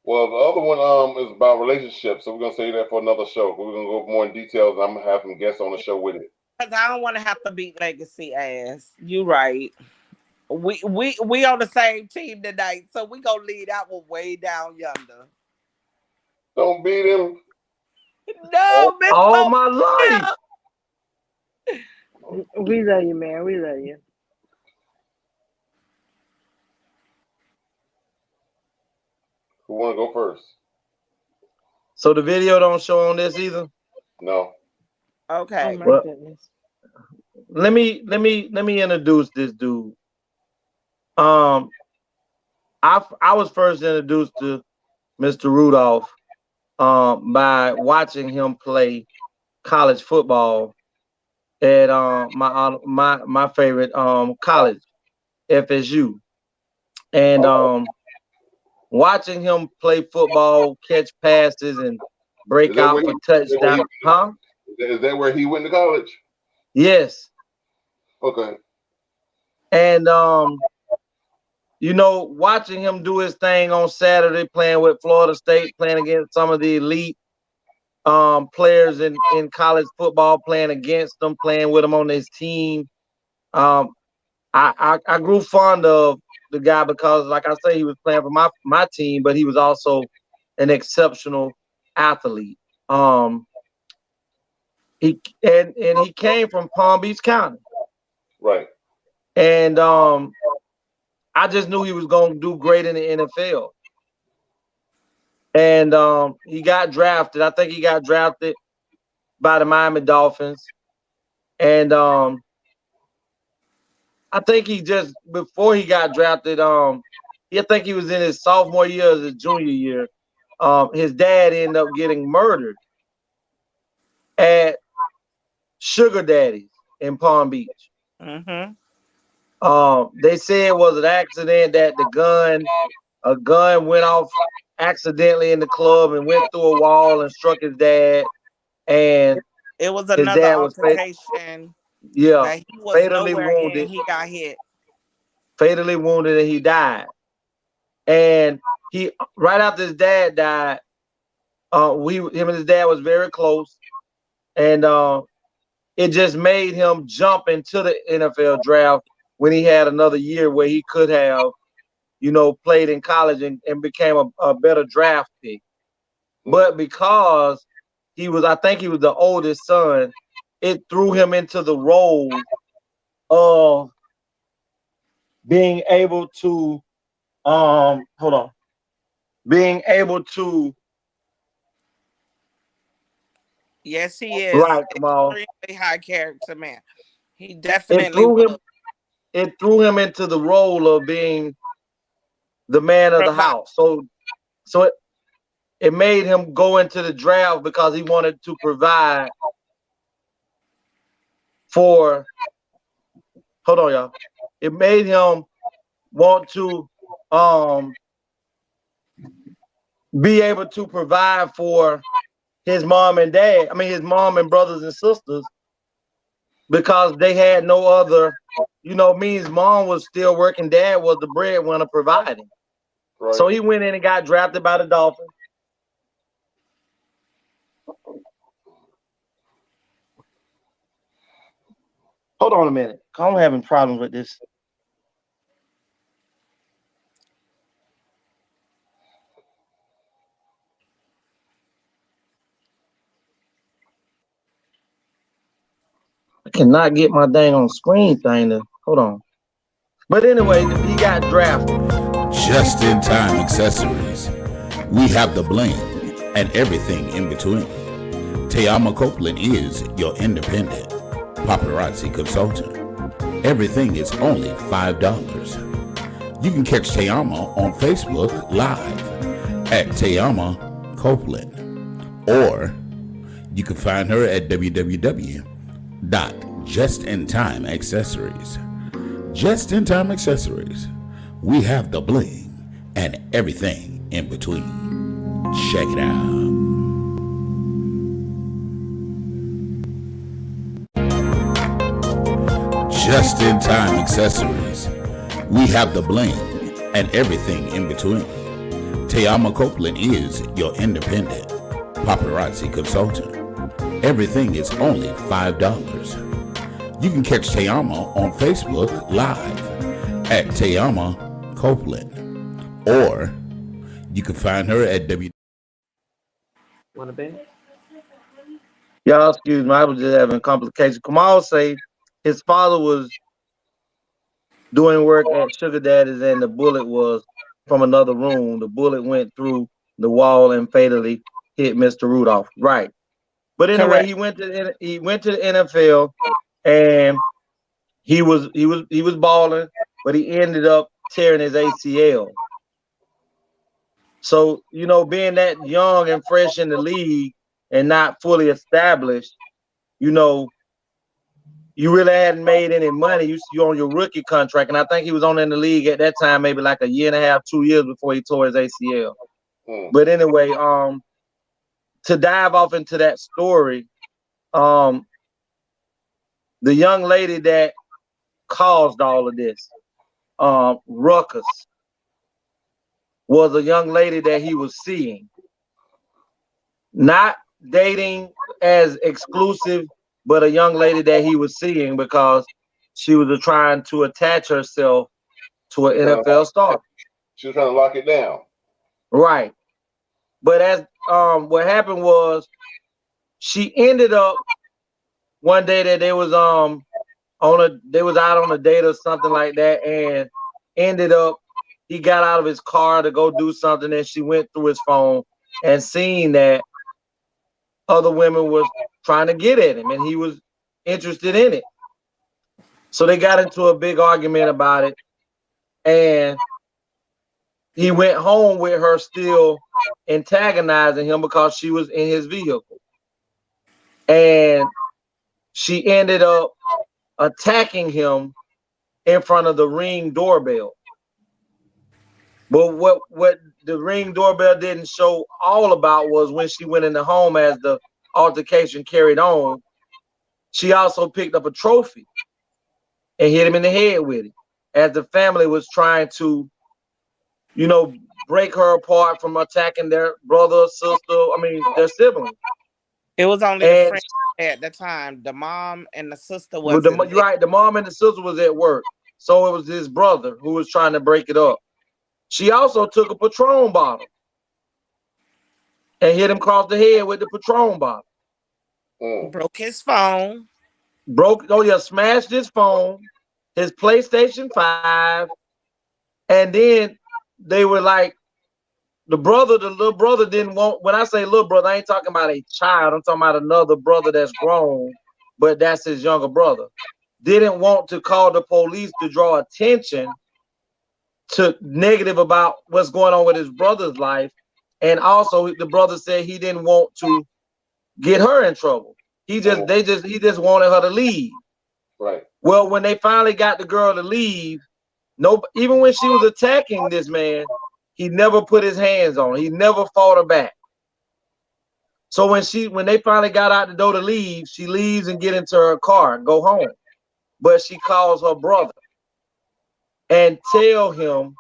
S4: Well, the other one is about relationships, so we're gonna save that for another show. We're gonna go more in details. I'm gonna have some guests on the show with it.
S5: Because I don't want to have to beat Legacy ass. You right. We on the same team tonight, so we gonna lead that one way down yonder.
S4: Don't beat him.
S5: No,
S6: all my life.
S7: We love you, man. We love you.
S4: Who want to go first?
S6: So the video don't show on this either?
S4: No.
S5: Okay.
S7: Oh my goodness.
S6: Let me introduce this dude. I was first introduced to Mr. Rudolph by watching him play college football at my favorite college, FSU. And watching him play football, catch passes, and break out for touchdowns. Huh?
S4: Is that where he went to college?
S6: Yes.
S4: Okay.
S6: And watching him do his thing on Saturday, playing with Florida State, playing against some of the elite players in college football, playing against them, playing with them on his team. I grew fond of the guy because, like I say, he was playing for my team, but he was also an exceptional athlete. He came from Palm Beach County.
S4: Right.
S6: And I just knew he was going to do great in the NFL. And he got drafted. I think he got drafted by the Miami Dolphins. And I think he just, before he got drafted, I think he was in his sophomore year, his junior year. His dad ended up getting murdered at Sugar Daddy's in Palm Beach.
S5: Mm-hmm.
S6: They say it was an accident, that a gun went off accidentally in the club and went through a wall and struck his dad. And
S5: it was another altercation.
S6: Yeah,
S5: that he was
S6: fatally
S5: nowhere
S6: wounded.
S5: in. He got hit.
S6: Fatally wounded, and he died. And he, right after his dad died, him and his dad was very close, and it just made him jump into the NFL draft when he had another year where he could have, played in college and became a better draft pick. But because I think he was the oldest son, it threw him into the role of being able to, being able to
S5: Yes, he is.
S6: Right, Kamal.
S5: Extremely high character man. He
S6: It
S5: definitely
S6: threw him.
S5: will
S6: It threw him into the role of being the man of the
S5: provide.
S6: house. So it made him go into the draft because he wanted to provide for. Hold on, y'all. It made him want to be able to provide for his mom and dad. I mean, his mom and brothers and sisters, because they had no other. Means mom was still working. Dad was the breadwinner providing.
S4: Right.
S6: So he went in and got drafted by the Dolphins. Hold on a minute. I'm having problems with this. I cannot get my dang on screen thing to hold on. But anyway, he got drafted.
S2: Just in time accessories. We have the bling and everything in between. Tayama Copeland is your independent paparazzi consultant. Everything is only $5. You can catch Tayama on Facebook Live at Tayama Copeland, or you can find her at www.justinTime Accessories. Just in time accessories. We have the bling and everything in between. Check it out. Just in time accessories. We have the bling and everything in between. Tayama Copeland is your independent paparazzi consultant. Everything is only $5. You can catch Tayama on Facebook Live at Tayama Copeland, or you can find her at
S13: Want a bed?
S6: Y'all, excuse me, I was just having complications. Kamal say his father was doing work at Sugar Daddy's and the bullet was from another room. The bullet went through the wall and fatally hit Mr. Rudolph. Right. But anyway,
S5: Correct.
S6: he went to the NFL and he was balling, but he ended up tearing his ACL. So, being that young and fresh in the league and not fully established, you really hadn't made any money. You're on your rookie contract. And I think he was on in the league at that time, maybe like a year and a half, 2 years before he tore his ACL. But anyway, to dive off into that story, the young lady that caused all of this, ruckus, was a young lady that he was seeing. Not dating as exclusive, but a young lady that he was seeing because she was trying to attach herself to an NFL star.
S4: She was trying to lock it down.
S6: Right. But as what happened was she ended up one day that they was out on a date or something like that, and ended up he got out of his car to go do something, and she went through his phone and seen that other women was trying to get at him, and he was interested in it. So they got into a big argument about it, and he went home with her still antagonizing him because she was in his vehicle. And she ended up attacking him in front of the Ring doorbell. But what the Ring doorbell didn't show all about was when she went in the home as the altercation carried on, she also picked up a trophy and hit him in the head with it as the family was trying to, break her apart from attacking their brother, sister, their siblings.
S5: It was only the friend at the time. The mom and the sister wasn't.
S6: Right, the mom and the sister was at work. So it was his brother who was trying to break it up. She also took a Patron bottle and hit him across the head with the Patron bottle.
S5: Broke his phone.
S6: Smashed his phone, his PlayStation 5, and then they were like the little brother didn't want, when I say little brother, I ain't talking about a child. I'm talking about another brother that's grown, but that's his younger brother. Didn't want to call the police to draw attention to negative about what's going on with his brother's life. And also the brother said he didn't want to get her in trouble. He just wanted her to leave.
S4: Right.
S6: Well, when they finally got the girl to leave, even when she was attacking this man, he never put his hands on her. He never fought her back. So when they finally got out the door to leave, she leaves and get into her car and go home. But she calls her brother and tell him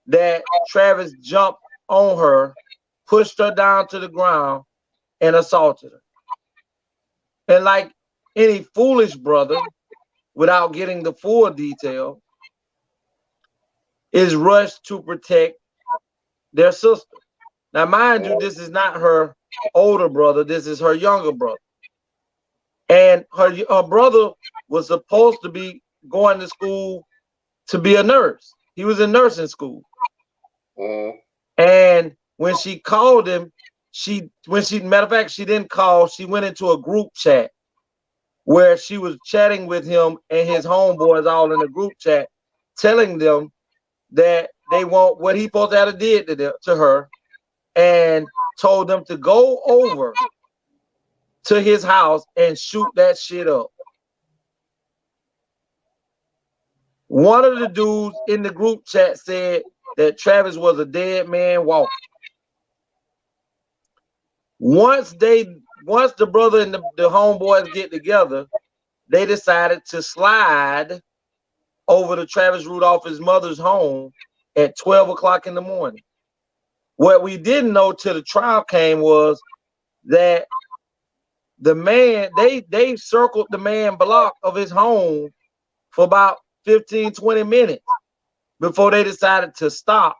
S6: that Travis jumped on her, pushed her down to the ground, and assaulted her. And like any foolish brother, without getting the full detail, is rushed to protect their sister. Now, mind you, this is not her older brother. This is her younger brother. And her brother was supposed to be going to school to be a nurse. He was in nursing school. And when she called him, matter of fact, she didn't call. She went into a group chat where she was chatting with him and his homeboys all in a group chat, telling them that they want what he supposed to have did to her, and told them to go over to his house and shoot that shit up. One of the dudes in the group chat said that Travis was a dead man walking. Once the brother and the homeboys get together, they decided to slide over to Travis Rudolph's mother's home at 12 o'clock in the morning. What we didn't know till the trial came was that the man, they circled the man block of his home for about 15, 20 minutes before they decided to stop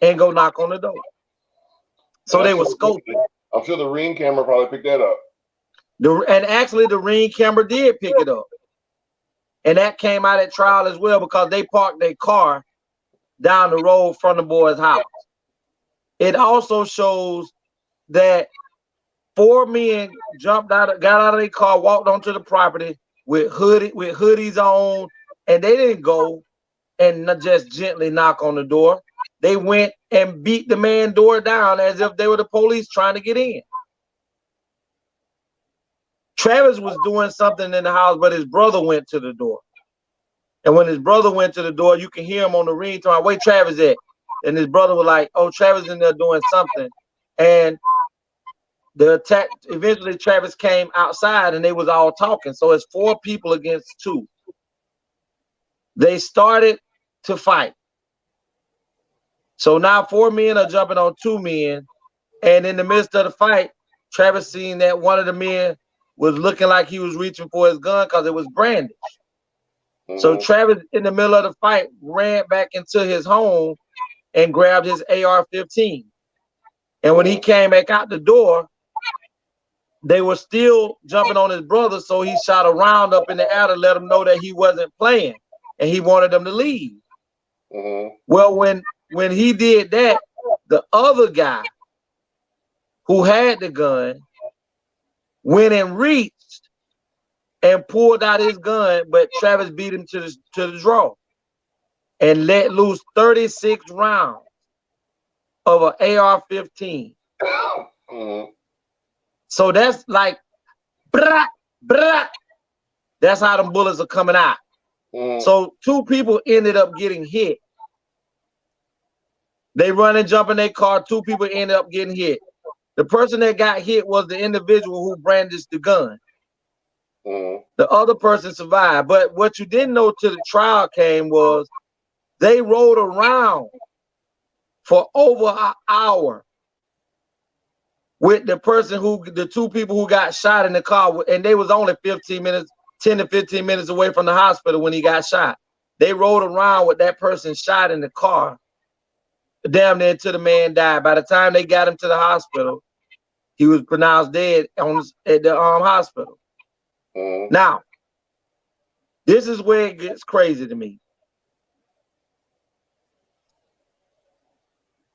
S6: and go knock on the door. So they were scoping.
S4: I'm sure the Ring camera probably picked that up.
S6: And actually the Ring camera did pick it up. And that came out at trial as well, because they parked their car down the road from the boy's house. It also shows that 4 men got out of their car, walked onto the property with hoodies on, and they didn't go and just gently knock on the door. They went and beat the man's door down as if they were the police trying to get in. Travis was doing something in the house, but his brother went to the door. And when his brother went to the door, you can hear him on the ring talking, "Where Travis at?" And his brother was like, "Oh, Travis in there doing something." And the attack, eventually Travis came outside and they was all talking. So it's 4 people against 2. They started to fight. So now 4 men are jumping on 2 men. And in the midst of the fight, Travis seen that one of the men was looking like he was reaching for his gun because it was brandished. So Travis, in the middle of the fight, ran back into his home and grabbed his AR-15. And when he came back out the door, they were still jumping on his brother, so he shot a round up in the air to let him know that he wasn't playing, and he wanted them to leave. Well, when he did that, the other guy who had the gun went and reached and pulled out his gun, but Travis beat him to the draw and let loose 36 rounds of an AR-15. So that's like, brah, brah. That's how them bullets are coming out. So 2 people ended up getting hit. They run and jump in their car. 2 people ended up getting hit. The person that got hit was the individual who brandished the gun. The other person survived. But what you didn't know till the trial came was they rode around for over an hour with the 2 people who got shot in the car, and they was only 10 to 15 minutes away from the hospital when he got shot. They rode around with that person shot in the car, damn near until the man died. By the time they got him to the hospital, he was pronounced dead at the hospital. Now, this is where it gets crazy to me.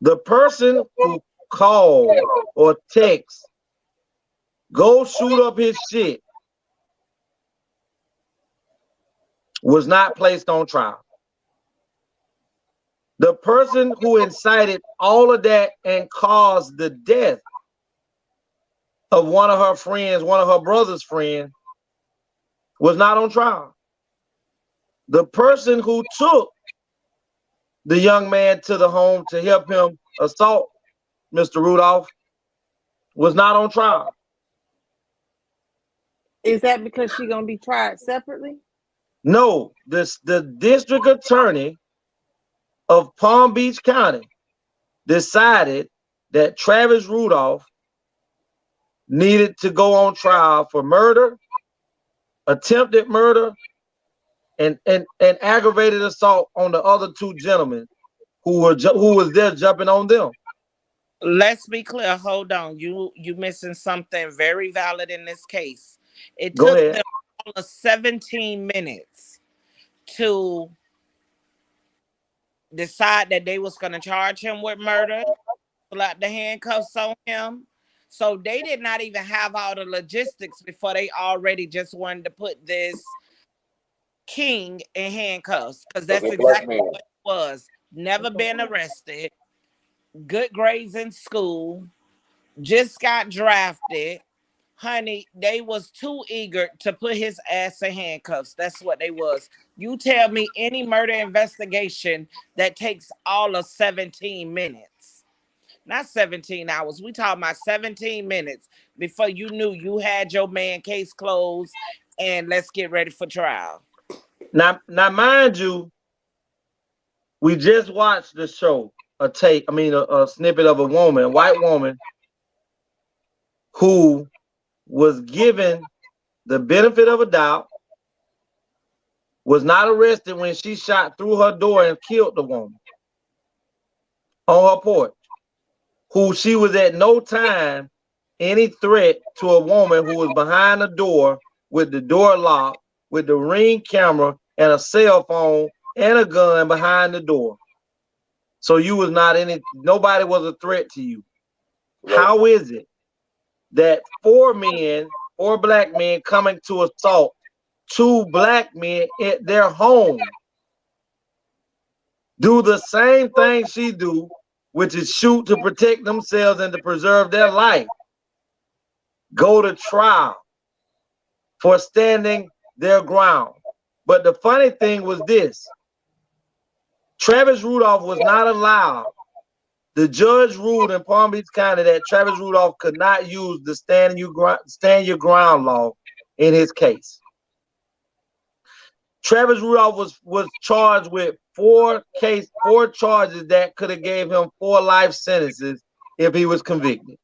S6: The person who called or texts, go shoot up his shit, was not placed on trial. The person who incited all of that and caused the death of one of her friends, one of her brother's friends, was not on trial. The person who took the young man to the home to help him assault Mr. Rudolph was not on trial.
S7: Is that because she's gonna be tried separately?
S6: No, the district attorney of Palm Beach County decided that Travis Rudolph needed to go on trial for murder, attempted murder, and aggravated assault on the other two gentlemen who was there jumping on them.
S5: Let's be clear. Hold on. You missing something very valid in this case. It
S6: Go
S5: took
S6: ahead.
S5: them all of 17 minutes to decide that they was going to charge him with murder, slap the handcuffs on him. So they did not even have all the logistics before they already just wanted to put this king in handcuffs, because that's exactly what it was. Never been arrested, good grades in school, just got drafted. Honey, they was too eager to put his ass in handcuffs. That's what they was. You tell me any murder investigation that takes all of 17 minutes. Not 17 hours. We talking about 17 minutes before you knew you had your man case closed and let's get ready for trial.
S6: Now mind you, we just watched the show, a snippet of a white woman, who was given the benefit of a doubt, was not arrested when she shot through her door and killed the woman on her porch, who she was at no time any threat to a woman who was behind the door with the door locked, with the Ring camera and a cell phone and a gun behind the door. So you was not nobody was a threat to you. Right. How is it that four black men coming to assault two black men at their home do the same thing she do, which is shoot to protect themselves and to preserve their life, go to trial for standing their ground? But the funny thing was this: Travis Rudolph was not allowed. The judge ruled in Palm Beach County that Travis Rudolph could not use the stand your ground law in his case. Travis Rudolph was charged with four charges that could have gave him 4 life sentences if he was convicted.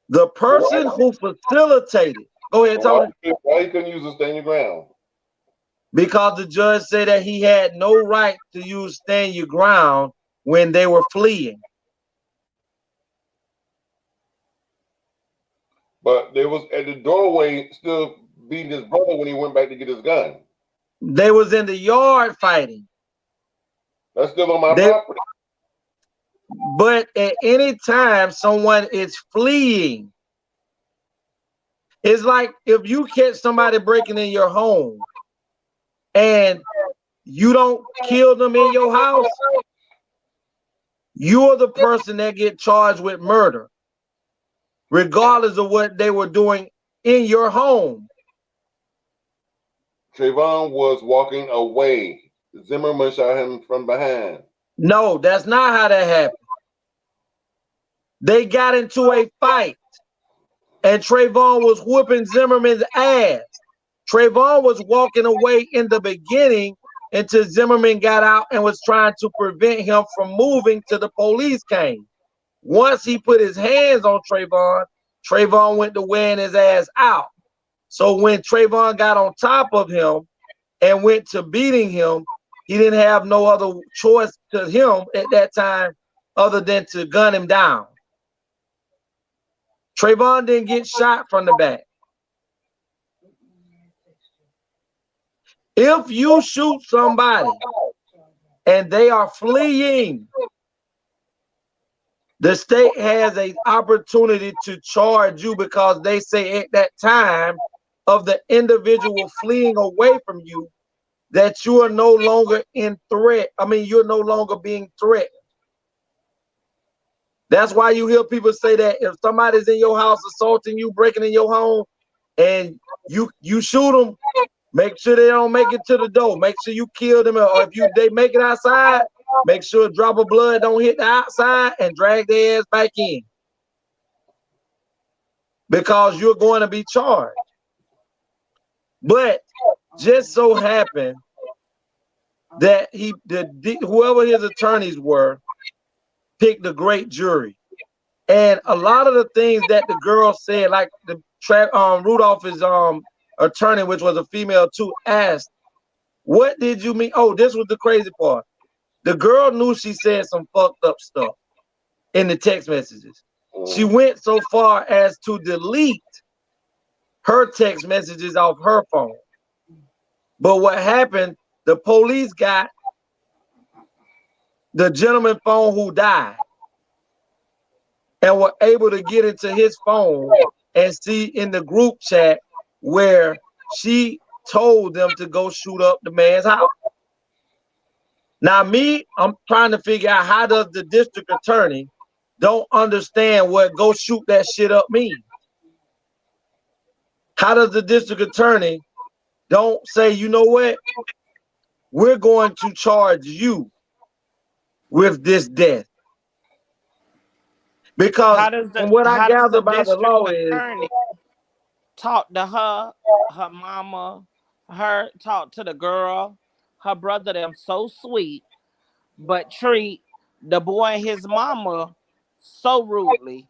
S6: The person who facilitated, go ahead, Tony.
S4: Why he couldn't use the stand your ground?
S6: Because the judge said that he had no right to use stand your ground when they were fleeing.
S4: But they was at the doorway still beating his brother when he went back to get his gun.
S6: They was in the yard fighting.
S4: That's still on my property.
S6: But at any time someone is fleeing, it's like if you catch somebody breaking in your home and you don't kill them in your house, you're the person that get charged with murder, regardless of what they were doing in your home.
S4: Trayvon was walking away. Zimmerman shot him from behind.
S6: No, that's not how that happened. They got into a fight, and Trayvon was whooping Zimmerman's ass. Trayvon was walking away in the beginning until Zimmerman got out and was trying to prevent him from moving till the police came. Once he put his hands on Trayvon, Trayvon went to wearing his ass out. So when Trayvon got on top of him and went to beating him, he didn't have no other choice to him at that time other than to gun him down. Trayvon didn't get shot from the back. If you shoot somebody and they are fleeing, the state has an opportunity to charge you because they say at that time of the individual fleeing away from you that you are no longer in threat. I mean, you're no longer being threatened. That's why you hear people say that if somebody's in your house assaulting you, breaking in your home, and you shoot them, make sure they don't make it to the door. Make sure you kill them, or if they make it outside, make sure a drop of blood don't hit the outside and drag their ass back in, because you're going to be charged. But just so happened that whoever his attorneys were picked a great jury, and a lot of the things that the girl said, like Rudolph's attorney, which was a female too, asked, "What did you mean?" Oh, this was the crazy part. The girl knew she said some fucked up stuff in the text messages. She went so far as to delete her text messages off her phone. But what happened, the police got the gentleman's phone who died and were able to get into his phone and see in the group chat where she told them to go shoot up the man's house. Now I'm trying to figure out, how does the district attorney don't understand what go shoot that shit up means? How does the district attorney don't say, you know what, we're going to charge you with this death? Because from what I gather about the law is,
S5: talk to her mama, talk to the girl, her brother, them so sweet, but treat the boy and his mama so rudely.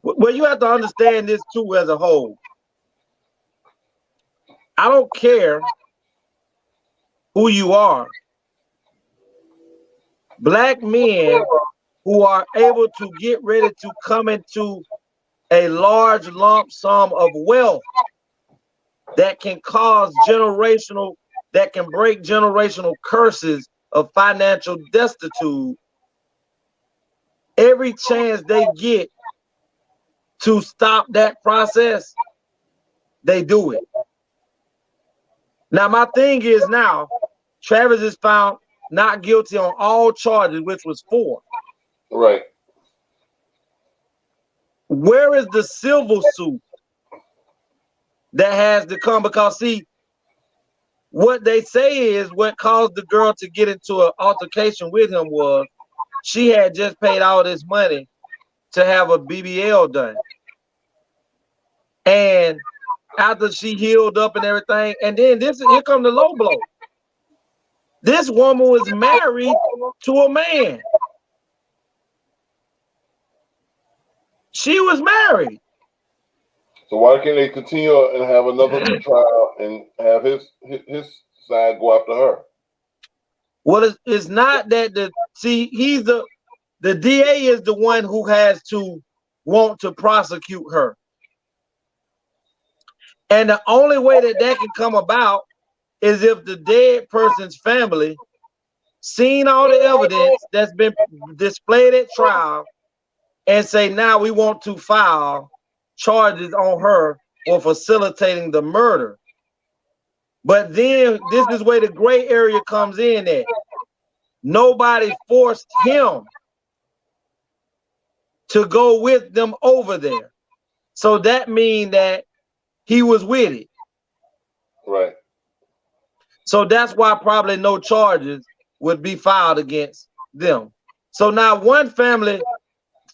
S6: Well, you have to understand this too as a whole. I don't care who you are. Black men who are able to get ready to come into a large lump sum of wealth that can that can break generational curses of financial destitute, every chance they get to stop that process, they do it. Now, my thing is, now Travis is found not guilty on all charges, which was 4.
S4: Right.
S6: Where is the civil suit that has to come? Because see, what they say is what caused the girl to get into an altercation with him was she had just paid all this money to have a BBL done. And after she healed up and everything, and then here come the low blow. This woman was married to a man. She was married.
S4: So why can't they continue and have another trial and have his side go after her?
S6: Well, it's not that he's the DA is the one who has to want to prosecute her. And the only way that can come about is if the dead person's family seen all the evidence that's been displayed at trial and say, now we want to file charges on her for facilitating the murder. But then this is where the gray area comes in at. Nobody forced him to go with them over there. So that means that he was with it.
S4: Right.
S6: So that's why probably no charges would be filed against them. So now one family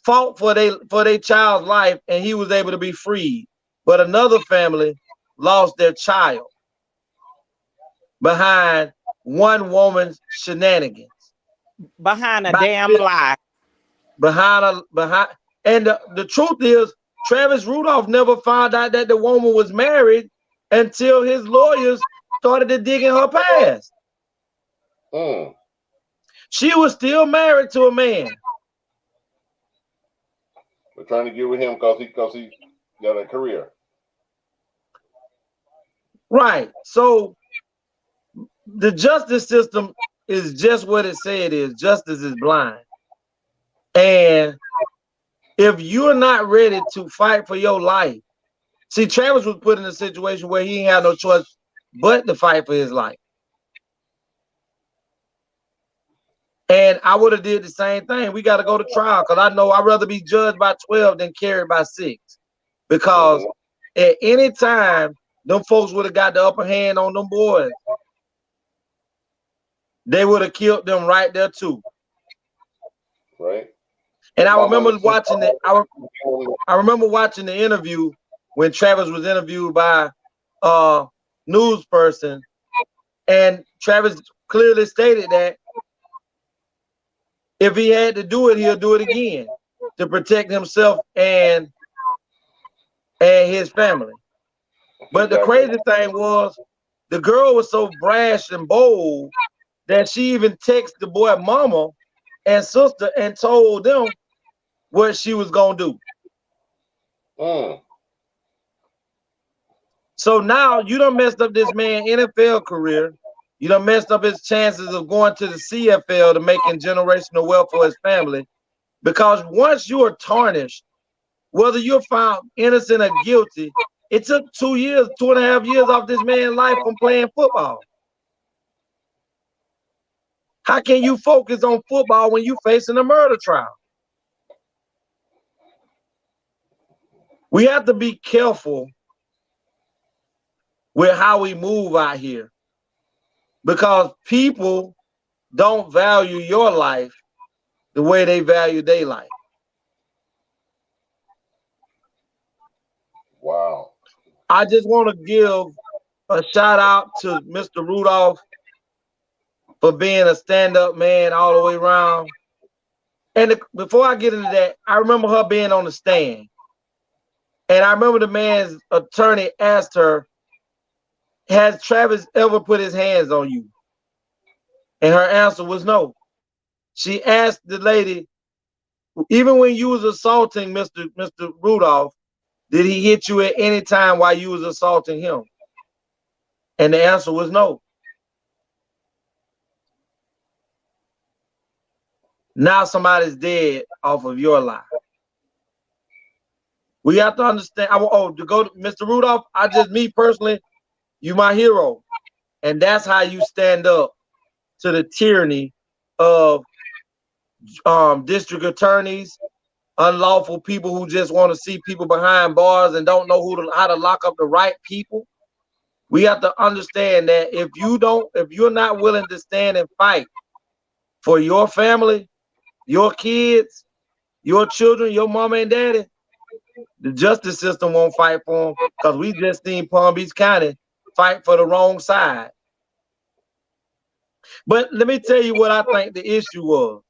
S6: fought for their child's life and he was able to be freed, but another family lost their child behind one woman's shenanigans,
S5: behind a damn lie,
S6: and the truth is, Travis Rudolph never found out that the woman was married until his lawyers started to dig in her past. She was still married to a man.
S4: We're trying to get with him because he got a career.
S6: Right. So the justice system is just what it said it is. Justice is blind. And if you're not ready to fight for your life, see, Travis was put in a situation where he ain't had no choice but to fight for his life. And I would have did the same thing. We got to go to trial because I know I'd rather be judged by 12 than carried by 6. Because at any time, them folks would have got the upper hand on them boys. They would have killed them right there too.
S4: Right.
S6: And I remember watching the I remember watching the interview when Travis was interviewed by a news person, and Travis clearly stated that if he had to do it, he'll do it again to protect himself and his family. But the crazy thing was, the girl was so brash and bold that she even texted the boy mama and sister and told them what she was gonna do. So now you done messed up this man's NFL career. You done messed up his chances of going to the CFL to making generational wealth for his family. Because once you are tarnished, whether you're found innocent or guilty, it took 2 years, 2.5 years off this man's life from playing football. How can you focus on football when you're facing a murder trial? We have to be careful with how we move out here, because people don't value your life the way they value their life.
S4: Wow.
S6: I just want to give a shout out to Mr. Rudolph for being a stand-up man all the way around. And before I get into that, I remember her being on the stand. And I remember the man's attorney asked her, has Travis ever put his hands on you? And her answer was no. She asked the lady, even when you was assaulting Mr. Rudolph, did he hit you at any time while you was assaulting him? And the answer was no. Now somebody's dead off of your life. We have to understand. To go to Mr. Rudolph, me personally, you my hero. And that's how you stand up to the tyranny of district attorneys, unlawful people who just want to see people behind bars and don't know how to lock up the right people. We have to understand that if you're not willing to stand and fight for your family, your kids, your children, your mama and daddy, the justice system won't fight for them, because we just seen Palm Beach County fight for the wrong side. But let me tell you what I think the issue was.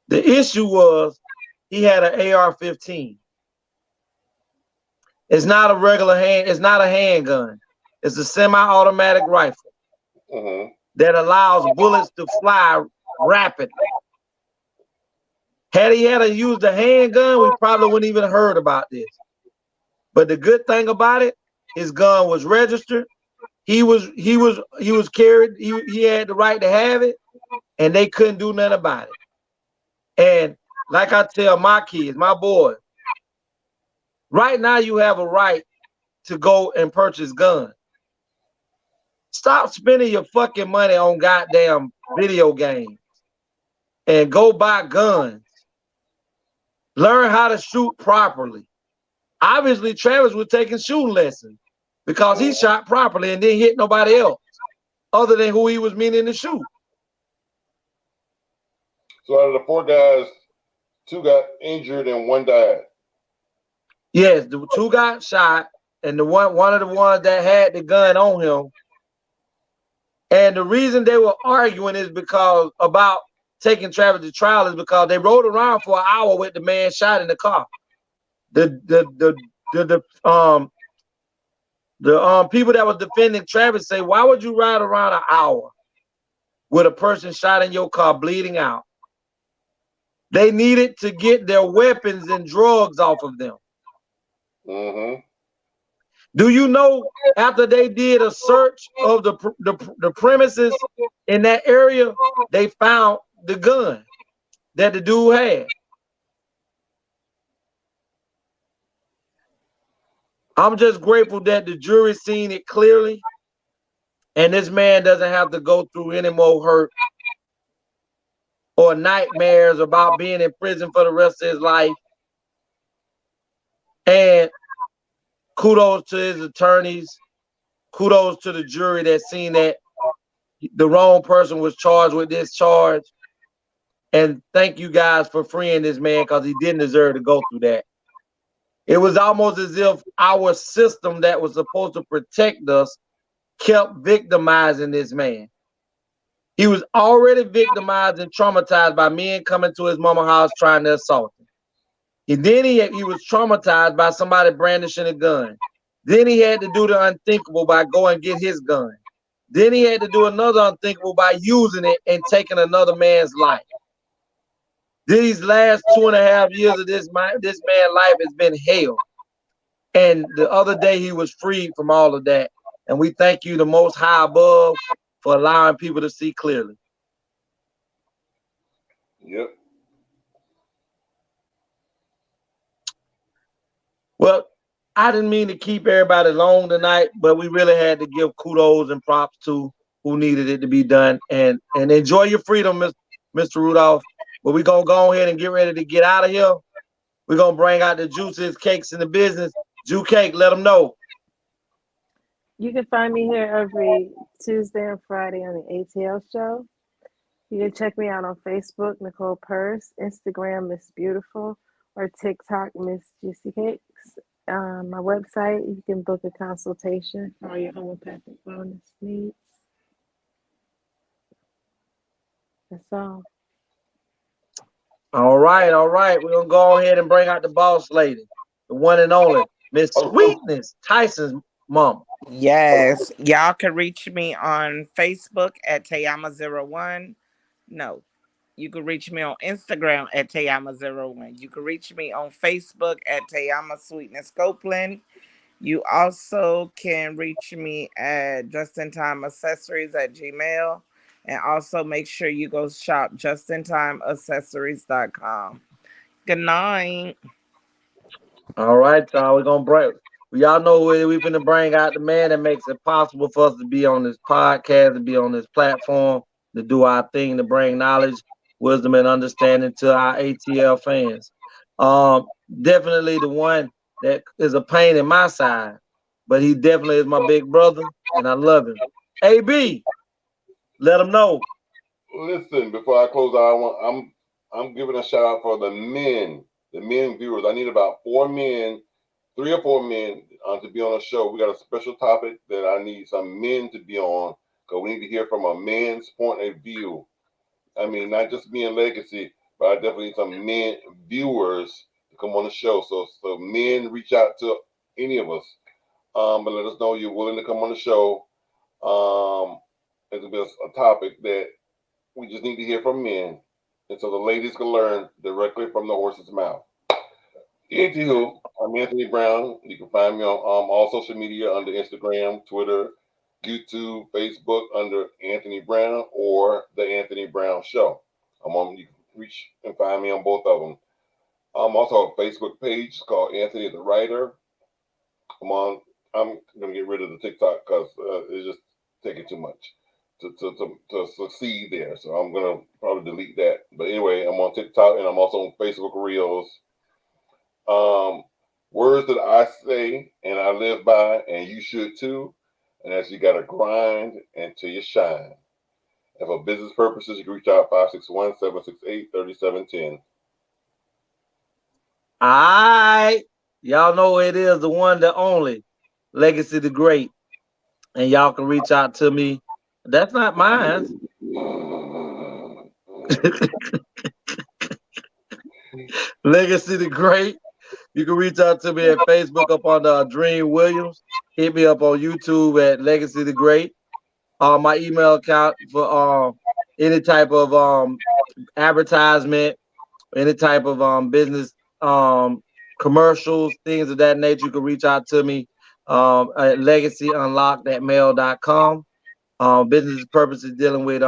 S6: The issue was he had an AR-15. It's not a regular it's not a handgun. It's a semi-automatic rifle that allows bullets to fly rapidly. Had he had to use the handgun, we probably wouldn't even heard about this. But the good thing about it, his gun was registered. He was carried. He had the right to have it, and they couldn't do nothing about it. And like I tell my kids, my boys, right now you have a right to go and purchase guns. Stop spending your fucking money on goddamn video games and go buy guns. Learn how to shoot properly. Obviously, Travis was taking shooting lessons because he shot properly and didn't hit nobody else other than who he was meaning to shoot.
S4: So out of the 4 guys, 2 got injured and 1 died.
S6: Yes, the 2 got shot, and one of the ones that had the gun on him. And the reason they were arguing is because about taking Travis to trial is because they rode around for an hour with the man shot in the car. The people that was defending Travis say, why would you ride around an hour with a person shot in your car bleeding out? They needed to get their weapons and drugs off of them. Do you know, after they did a search of the premises in that area, they found the gun that the dude had. I'm just grateful that the jury seen it clearly, and this man doesn't have to go through any more hurt or nightmares about being in prison for the rest of his life. And kudos to his attorneys, kudos to the jury that seen that the wrong person was charged with this charge. And thank you guys for freeing this man, because he didn't deserve to go through that. It was almost as if our system that was supposed to protect us kept victimizing this man. He was already victimized and traumatized by men coming to his mama's house trying to assault him. And then he was traumatized by somebody brandishing a gun. Then he had to do the unthinkable by going and get his gun. Then he had to do another unthinkable by using it and taking another man's life. These last 2.5 years of this man's life has been hell. And the other day he was freed from all of that. And we thank you, the Most High above, for allowing people to see clearly.
S4: Yep.
S6: Well, I didn't mean to keep everybody long tonight, but we really had to give kudos and props to who needed it to be done. And enjoy your freedom, Mr. Rudolph. But we're going to go ahead and get ready to get out of here. We're going to bring out the juices, cakes in the business. Jew Cake, let them know.
S7: You can find me here every Tuesday and Friday on the ATL show. You can check me out on Facebook, Nicole Purse, Instagram, Miss Beautiful, or TikTok, Miss Juicy Cakes. My website, you can book a consultation for all your homeopathic wellness needs. That's all.
S6: All right. We're going to go ahead and bring out the boss lady, the one and only, Miss Sweetness, Tyson's mom.
S5: Yes. Y'all can reach me on Facebook at Tayama01. No. You can reach me on Instagram at Tayama01. You can reach me on Facebook at Tayama Sweetness Copeland. You also can reach me at justintimeaccessories@gmail.com. And also make sure you go shop justintimeaccessories.com. Good night.
S6: All right, y'all. We're going to break. Y'all know we're going to bring out the man that makes it possible for us to be on this podcast, to be on this platform, to do our thing, to bring knowledge, wisdom, and understanding to our ATL fans. Definitely the one that is a pain in my side, but he definitely is my big brother, and I love him. AB, let him know.
S4: Listen, before I close out, I'm giving a shout out for the men viewers. I need about 4 men, 3 or 4 men to be on the show. We got a special topic that I need some men to be on, because we need to hear from a man's point of view. I mean, not just me and Legacy, but I definitely need some men viewers to come on the show. So men, reach out to any of us, but let us know you're willing to come on the show. It'll be a topic that we just need to hear from men, and so the ladies can learn directly from the horse's mouth. Anywho, I'm Anthony Brown. You can find me on all social media under Instagram, Twitter, YouTube, Facebook under Anthony Brown or The Anthony Brown Show. You can reach and find me on both of them. I'm also on a Facebook page called Anthony the Writer. I'm going to get rid of the TikTok because it's just taking too much to succeed there. So I'm going to probably delete that. But anyway, I'm on TikTok and I'm also on Facebook Reels. Words that I say and I live by, and you should too, and that's you gotta grind until you shine. And for business purposes, you can reach out 561-768-3710.
S6: All right, y'all know it is the one, the only Legacy the Great, and y'all can reach out to me. That's not mine. Legacy the Great. You can reach out to me at Facebook up on Dream Williams. Hit me up on YouTube at Legacy the Great. My email account for any type of advertisement, any type of business commercials, things of that nature. You can reach out to me at legacyunlocked@mail.com. Business purposes dealing with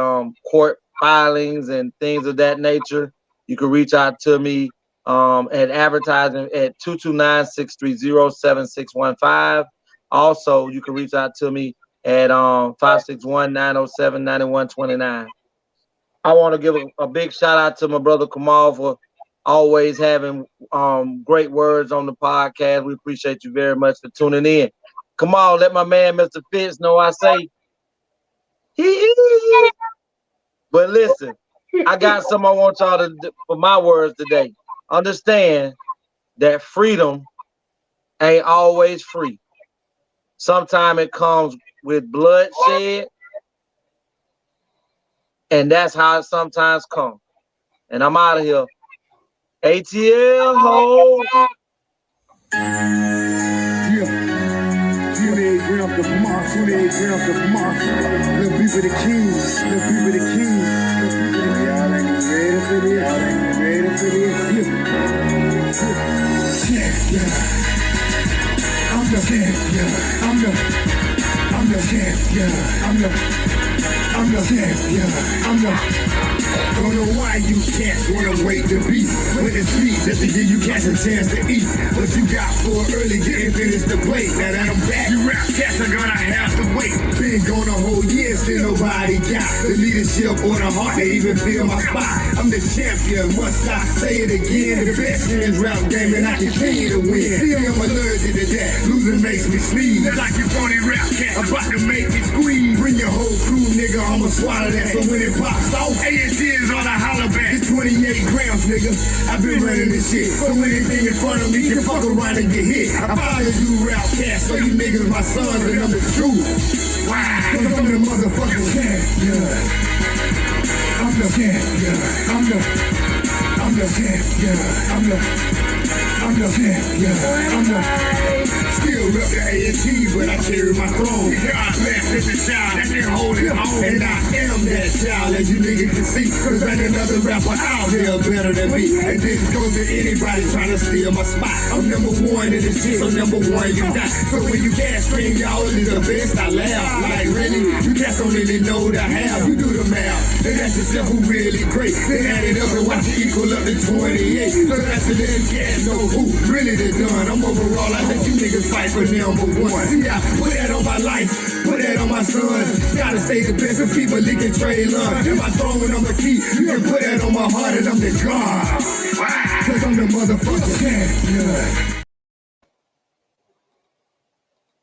S6: court filings and things of that nature, you can reach out to me at advertising at 229-630-7615. Also, you can reach out to me at 561-907-9129. I want to give a big shout out to my brother Kamal for always having great words on the podcast. We appreciate you very much for tuning in. Kamal, let my man Mr. Fitz know I say hee. But listen, I got something I want y'all to do for my words today. Understand that freedom ain't always free. Sometimes it comes with bloodshed, and that's how it sometimes comes. And I'm out of here. ATL ho.
S1: Yeah. 28 grams of moss, 28 grams of moss. Little people the king, little people the king. Y'all ain't ready for this, y'all ain't ready for this. Yeah. I'm the champion, I'm the champion, don't know why you cats wanna wait to be when it's sweet just to give you cats a chance to eat. What you got for early didn't finish the plate. Now that I'm back, you rap cats are gonna have to wait. Been gone a whole year, still nobody got the leadership or the heart to even feel my spot. I'm the champion, must I say it again? The best in this rap game and I continue to win. See, I'm allergic to that, losing makes me sneeze. That's like you phony rap cat, about to make me squeeze. Bring your whole crew, nigga, I'ma swallow that. So when it pops off, ANC is on a holler back. It's 28 grams, nigga. I've been running this shit. So anything in front of me can fuck around and get hit. I follow you rap cats, so you niggas my sons, and I'm the truth. Wow, cause I'm the motherfucking champion. I'm the champion. I'm the champion. I'm the champion. Still rep the A&T, but I carry my throne. God bless this child that can hold it home. And I am that child, as you niggas can see. Cause ain't another rapper out here better than me. And this goes to anybody trying to steal my spot. I'm number one in this shit, so number one you die. So when you can't scream, y'all is the best, I laugh. Like really, you cats don't really know the half. You do the math, and that's yourself who really great. Then add it up and watch it equal up to 28. So that's the little cats know who really the done. I'm overall, I let you niggas fight for number one. See, I put that on my life, put that on my son. Gotta stay the best of people leaking trade love. If I throw it on the key, you can put that on my heart and I'm the God. Cause I'm the motherfucking champion.